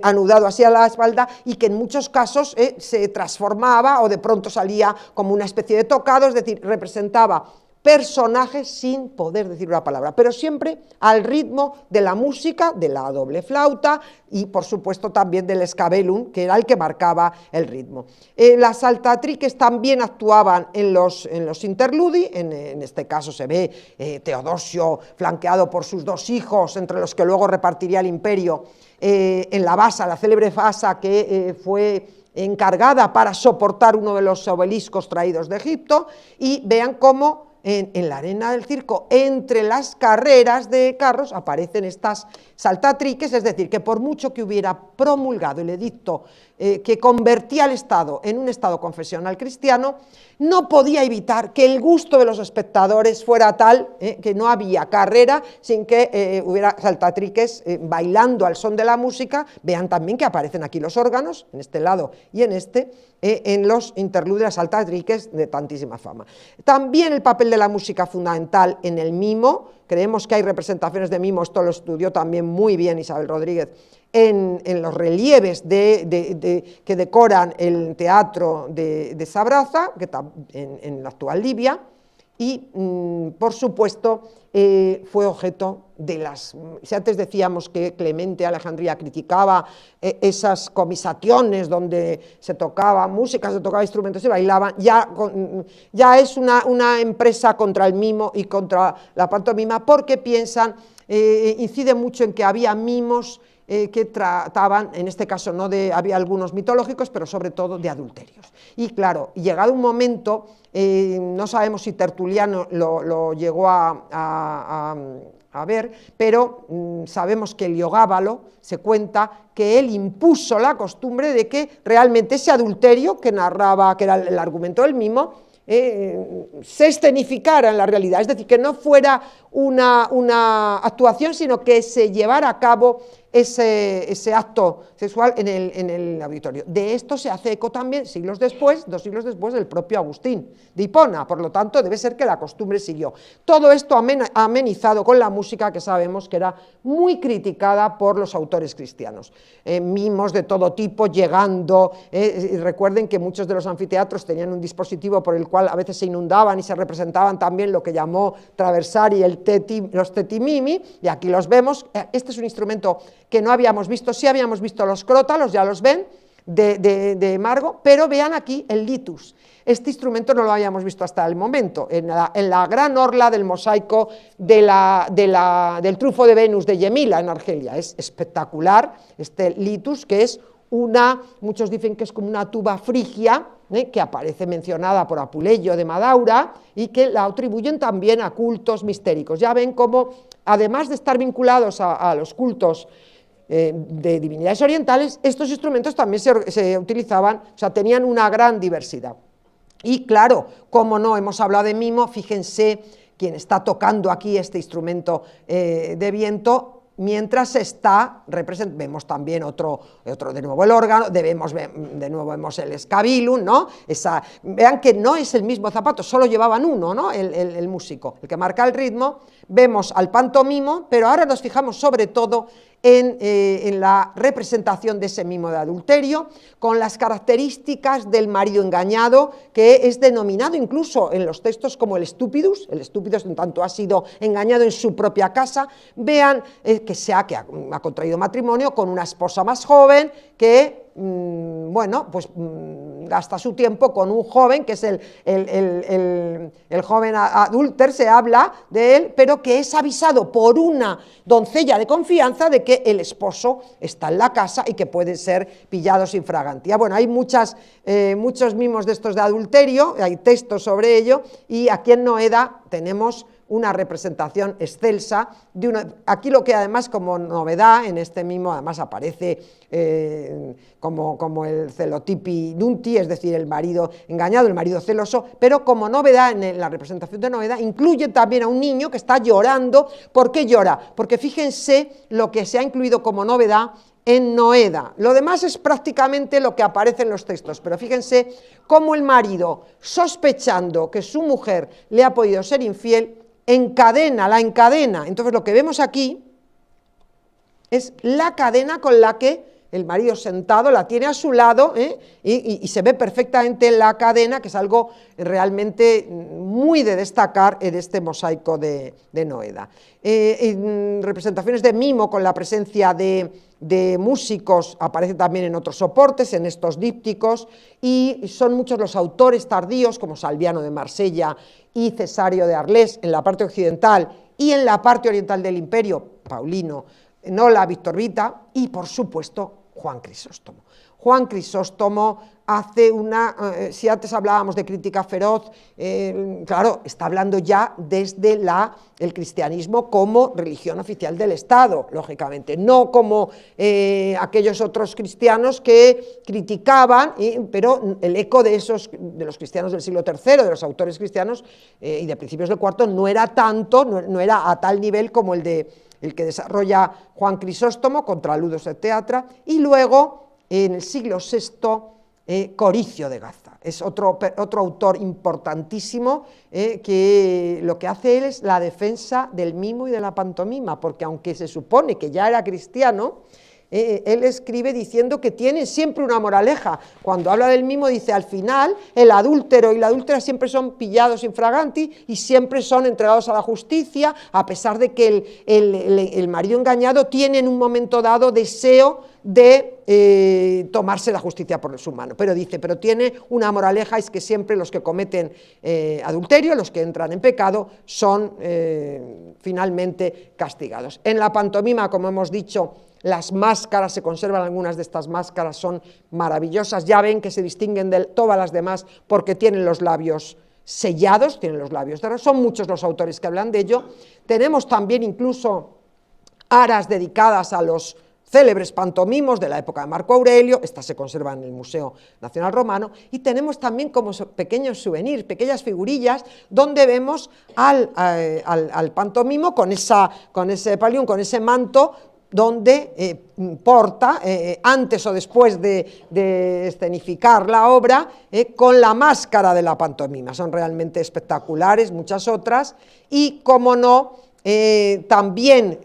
anudado hacia la espalda, y que en muchos casos se transformaba o de pronto salía como una especie de tocado, es decir, representaba personajes sin poder decir una palabra, pero siempre al ritmo de la música, de la doble flauta y por supuesto también del escabellum, que era el que marcaba el ritmo. Las saltatriques también actuaban en los interludi, en este caso se ve Teodosio flanqueado por sus dos hijos, entre los que luego repartiría el imperio, en la basa, la célebre basa que fue encargada para soportar uno de los obeliscos traídos de Egipto, y vean cómo en la arena del circo, entre las carreras de carros, aparecen estas saltatriques, es decir, que por mucho que hubiera promulgado el edicto que convertía al Estado en un Estado confesional cristiano, no podía evitar que el gusto de los espectadores fuera tal que no había carrera sin que hubiera saltatriques bailando al son de la música. Vean también que aparecen aquí los órganos, en este lado y en los interludios de las saltatriques de tantísima fama. También el papel de la música fundamental en el mimo. Creemos que hay representaciones de mimo, esto lo estudió también muy bien Isabel Rodríguez, en los relieves que decoran el teatro de Sabraza, en la actual Libia, y por supuesto fue objeto de las... Si antes decíamos que Clemente de Alejandría criticaba esas comisaciones donde se tocaba música, se tocaba instrumentos y bailaban, ya es una empresa contra el mimo y contra la pantomima, porque piensan, incide mucho en que había mimos que trataban, en este caso había algunos mitológicos, pero sobre todo de adulterios. Y claro, llegado un momento, no sabemos si Tertuliano lo llegó a ver, pero sabemos que Heliogábalo se cuenta que él impuso la costumbre de que realmente ese adulterio que narraba, que era el argumento del mimo, se escenificara en la realidad, es decir, que no fuera una actuación, sino que se llevara a cabo ese acto sexual en el auditorio. De esto se hace eco también 2 siglos después, del propio Agustín de Hipona, por lo tanto debe ser que la costumbre siguió. Todo esto amenizado con la música, que sabemos que era muy criticada por los autores cristianos. Mimos de todo tipo llegando, y recuerden que muchos de los anfiteatros tenían un dispositivo por el cual a veces se inundaban y se representaban también lo que llamó Traversari los tetimimi, y aquí los vemos. Este es un instrumento que no habíamos visto, sí habíamos visto los crótalos, ya los ven, de Margo, pero vean aquí el litus. Este instrumento no lo habíamos visto hasta el momento, en la gran orla del mosaico del trufo de Venus de Yemila en Argelia. Es espectacular este litus, que es muchos dicen que es como una tuba frigia, que aparece mencionada por Apuleyo de Madaura, y que la atribuyen también a cultos mistéricos. Ya ven cómo, además de estar vinculados a los cultos de divinidades orientales, estos instrumentos también se utilizaban, o sea, tenían una gran diversidad. Y claro, como no hemos hablado de mimo, fíjense quien está tocando aquí este instrumento de viento, mientras está representando, vemos también otro de nuevo el órgano, de nuevo vemos el escabillum, ¿no? Vean que no es el mismo zapato, solo llevaban uno, ¿no? El músico, el que marca el ritmo. Vemos al pantomimo, pero ahora nos fijamos sobre todo en la representación de ese mimo de adulterio, con las características del marido engañado, que es denominado incluso en los textos como el estúpidus en tanto ha sido engañado en su propia casa. Vean que ha contraído matrimonio con una esposa más joven, que gasta su tiempo con un joven, que es el joven adúlter, se habla de él, pero que es avisado por una doncella de confianza de que el esposo está en la casa y que puede ser pillado sin fragantía. Bueno, hay muchos mimos de estos de adulterio, hay textos sobre ello, y aquí en Noeda tenemos una representación excelsa de una... Aquí lo que además como novedad en este mimo además aparece como el celotipi nunti, es decir, el marido engañado, el marido celoso, pero como novedad en la representación de novedad incluye también a un niño que está llorando. ¿Por qué llora? Porque fíjense lo que se ha incluido como novedad en Noeda. Lo demás es prácticamente lo que aparece en los textos, pero fíjense cómo el marido, sospechando que su mujer le ha podido ser infiel, la encadena. Entonces lo que vemos aquí es la cadena con la que el marido sentado la tiene a su lado, y se ve perfectamente la cadena, que es algo realmente muy de destacar en este mosaico de Noeda. Representaciones de mimo con la presencia de músicos aparece también en otros soportes, en estos dípticos, y son muchos los autores tardíos, como Salviano de Marsella y Cesario de Arles, en la parte occidental, y en la parte oriental del imperio, Paulino, Nola, Víctor Vita, y por supuesto Juan Crisóstomo. Juan Crisóstomo hace si antes hablábamos de crítica feroz, claro, está hablando ya desde el cristianismo como religión oficial del Estado, lógicamente, no como aquellos otros cristianos que criticaban, pero el eco de los cristianos del siglo III, de los autores cristianos y de principios del IV, no era tanto, no era a tal nivel como el que desarrolla Juan Crisóstomo contra Ludus et Theatra, y luego en el siglo VI Coricio de Gaza, es otro autor importantísimo, que lo que hace él es la defensa del mimo y de la pantomima, porque aunque se supone que ya era cristiano, él escribe diciendo que tiene siempre una moraleja. Cuando habla del mimo dice, al final el adúltero y la adúltera siempre son pillados infraganti y siempre son entregados a la justicia, a pesar de que el marido engañado tiene en un momento dado deseo de tomarse la justicia por su mano, pero dice, pero tiene una moraleja, es que siempre los que cometen adulterio, los que entran en pecado, son finalmente castigados. En la pantomima, como hemos dicho, las máscaras, se conservan algunas de estas máscaras, son maravillosas, ya ven que se distinguen de todas las demás porque tienen los labios sellados, tienen los labios cerrados, son muchos los autores que hablan de ello. Tenemos también incluso aras dedicadas a los célebres pantomimos de la época de Marco Aurelio, estas se conservan en el Museo Nacional Romano, y tenemos también como pequeños souvenirs, pequeñas figurillas, donde vemos al pantomimo con ese palión, con ese manto, donde porta, antes o después de escenificar la obra, con la máscara de la pantomima. Son realmente espectaculares, muchas otras, y como no, también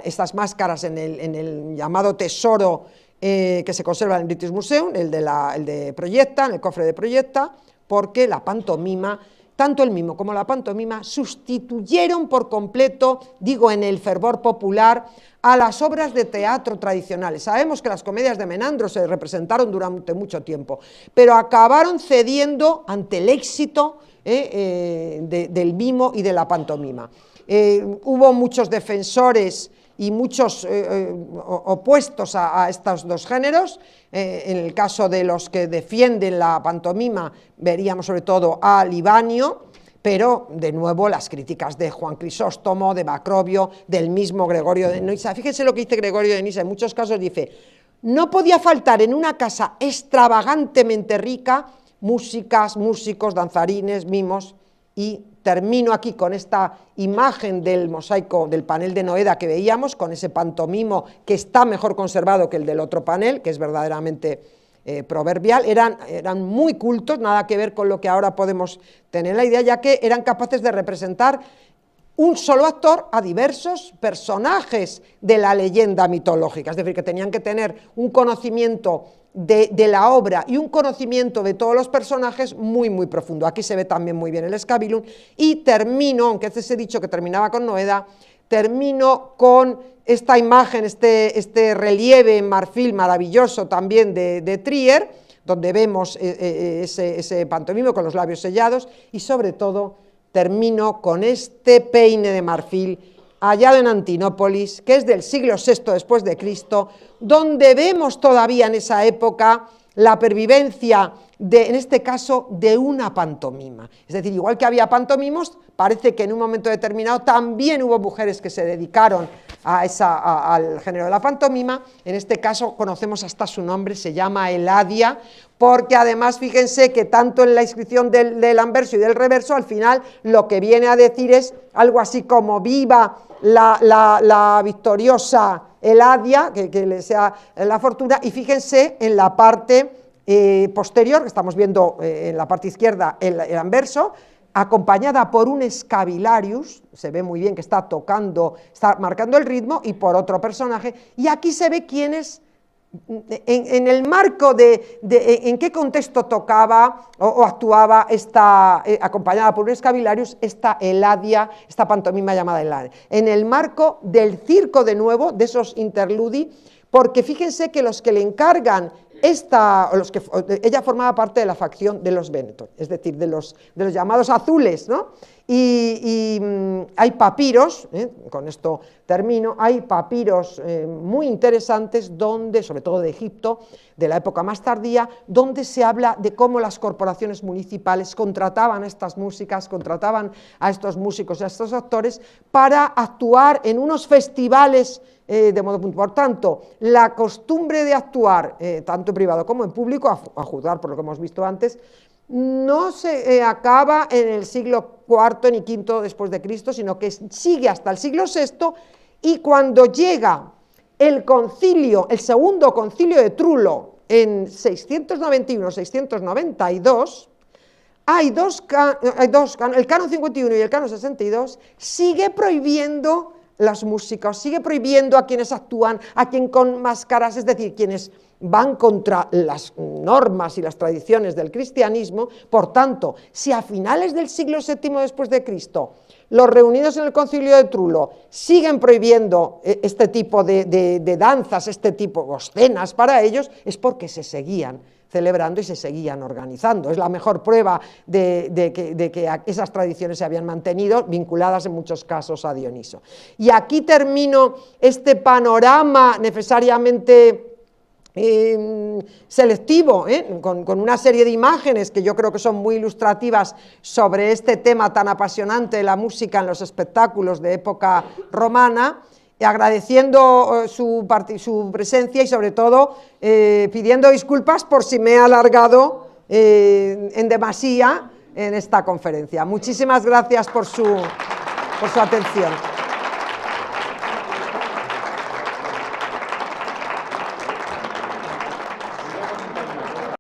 estas máscaras en el llamado tesoro que se conserva en el British Museum, el de Proyecta, en el cofre de Proyecta, porque la pantomima, tanto el mimo como la pantomima, sustituyeron por completo, digo en el fervor popular, a las obras de teatro tradicionales. Sabemos que las comedias de Menandro se representaron durante mucho tiempo, pero acabaron cediendo ante el éxito del mimo y de la pantomima. Hubo muchos defensores y muchos opuestos a estos dos géneros. En el caso de los que defienden la pantomima, veríamos sobre todo a Libanio, pero de nuevo las críticas de Juan Crisóstomo, de Macrobio, del mismo Gregorio de Nisa. Fíjense lo que dice Gregorio de Nisa, en muchos casos dice, no podía faltar en una casa extravagantemente rica músicas, músicos, danzarines, mimos, y termino aquí con esta imagen del mosaico, del panel de Noeda que veíamos, con ese pantomimo que está mejor conservado que el del otro panel, que es verdaderamente proverbial. Eran muy cultos, nada que ver con lo que ahora podemos tener la idea, ya que eran capaces de representar un solo actor a diversos personajes de la leyenda mitológica, es decir, que tenían que tener un conocimiento de la obra y un conocimiento de todos los personajes muy, muy profundo. Aquí se ve también muy bien el Scabilum, y termino, aunque antes he dicho que terminaba con Noeda, termino con esta imagen, este relieve en marfil maravilloso también de Trier, donde vemos ese pantomimo con los labios sellados, y sobre todo termino con este peine de marfil hallado en Antinópolis, que es del siglo VI después de Cristo, donde vemos todavía en esa época la pervivencia, en este caso, de una pantomima. Es decir, igual que había pantomimos, parece que en un momento determinado también hubo mujeres que se dedicaron al género de la pantomima. En este caso conocemos hasta su nombre, se llama Eladia, porque además fíjense que tanto en la inscripción del anverso y del reverso, al final lo que viene a decir es algo así como viva la victoriosa Eladia, que le sea la fortuna, y fíjense en la parte posterior, que estamos viendo en la parte izquierda el anverso, acompañada por un Scavilarius, se ve muy bien que está tocando, está marcando el ritmo, y por otro personaje, y aquí se ve quién es, en el marco en qué contexto tocaba o actuaba esta, acompañada por un Scavilarius, esta Eladia, esta pantomima llamada Eladia, en el marco del circo de nuevo, de esos interludi, porque fíjense que los que le encargan ella formaba parte de la facción de los Benetton, es decir, de los llamados azules, ¿no? Y hay papiros, con esto termino, hay papiros muy interesantes donde, sobre todo de Egipto, de la época más tardía, donde se habla de cómo las corporaciones municipales contrataban a estas músicas, contrataban a estos músicos y a estos actores para actuar en unos festivales de modo puntual. Por tanto, la costumbre de actuar, tanto en privado como en público, a juzgar por lo que hemos visto antes, no se acaba en el siglo IV ni V después de Cristo, sino que sigue hasta el siglo VI, y cuando llega el segundo concilio de Trullo en 691-692, hay dos, el canon 51 y el canon 62, sigue prohibiendo las músicas, sigue prohibiendo a quienes actúan, a quien con máscaras, es decir, quienes van contra las normas y las tradiciones del cristianismo. Por tanto, si a finales del siglo VII después de Cristo los reunidos en el concilio de Trullo siguen prohibiendo este tipo de danzas, este tipo de escenas para ellos, es porque se seguían celebrando y se seguían organizando. Es la mejor prueba de que esas tradiciones se habían mantenido, vinculadas en muchos casos a Dioniso. Y aquí termino este panorama necesariamente selectivo, con una serie de imágenes que yo creo que son muy ilustrativas sobre este tema tan apasionante de la música en los espectáculos de época romana, agradeciendo su presencia y sobre todo pidiendo disculpas por si me he alargado en demasía en esta conferencia. Muchísimas gracias por su atención.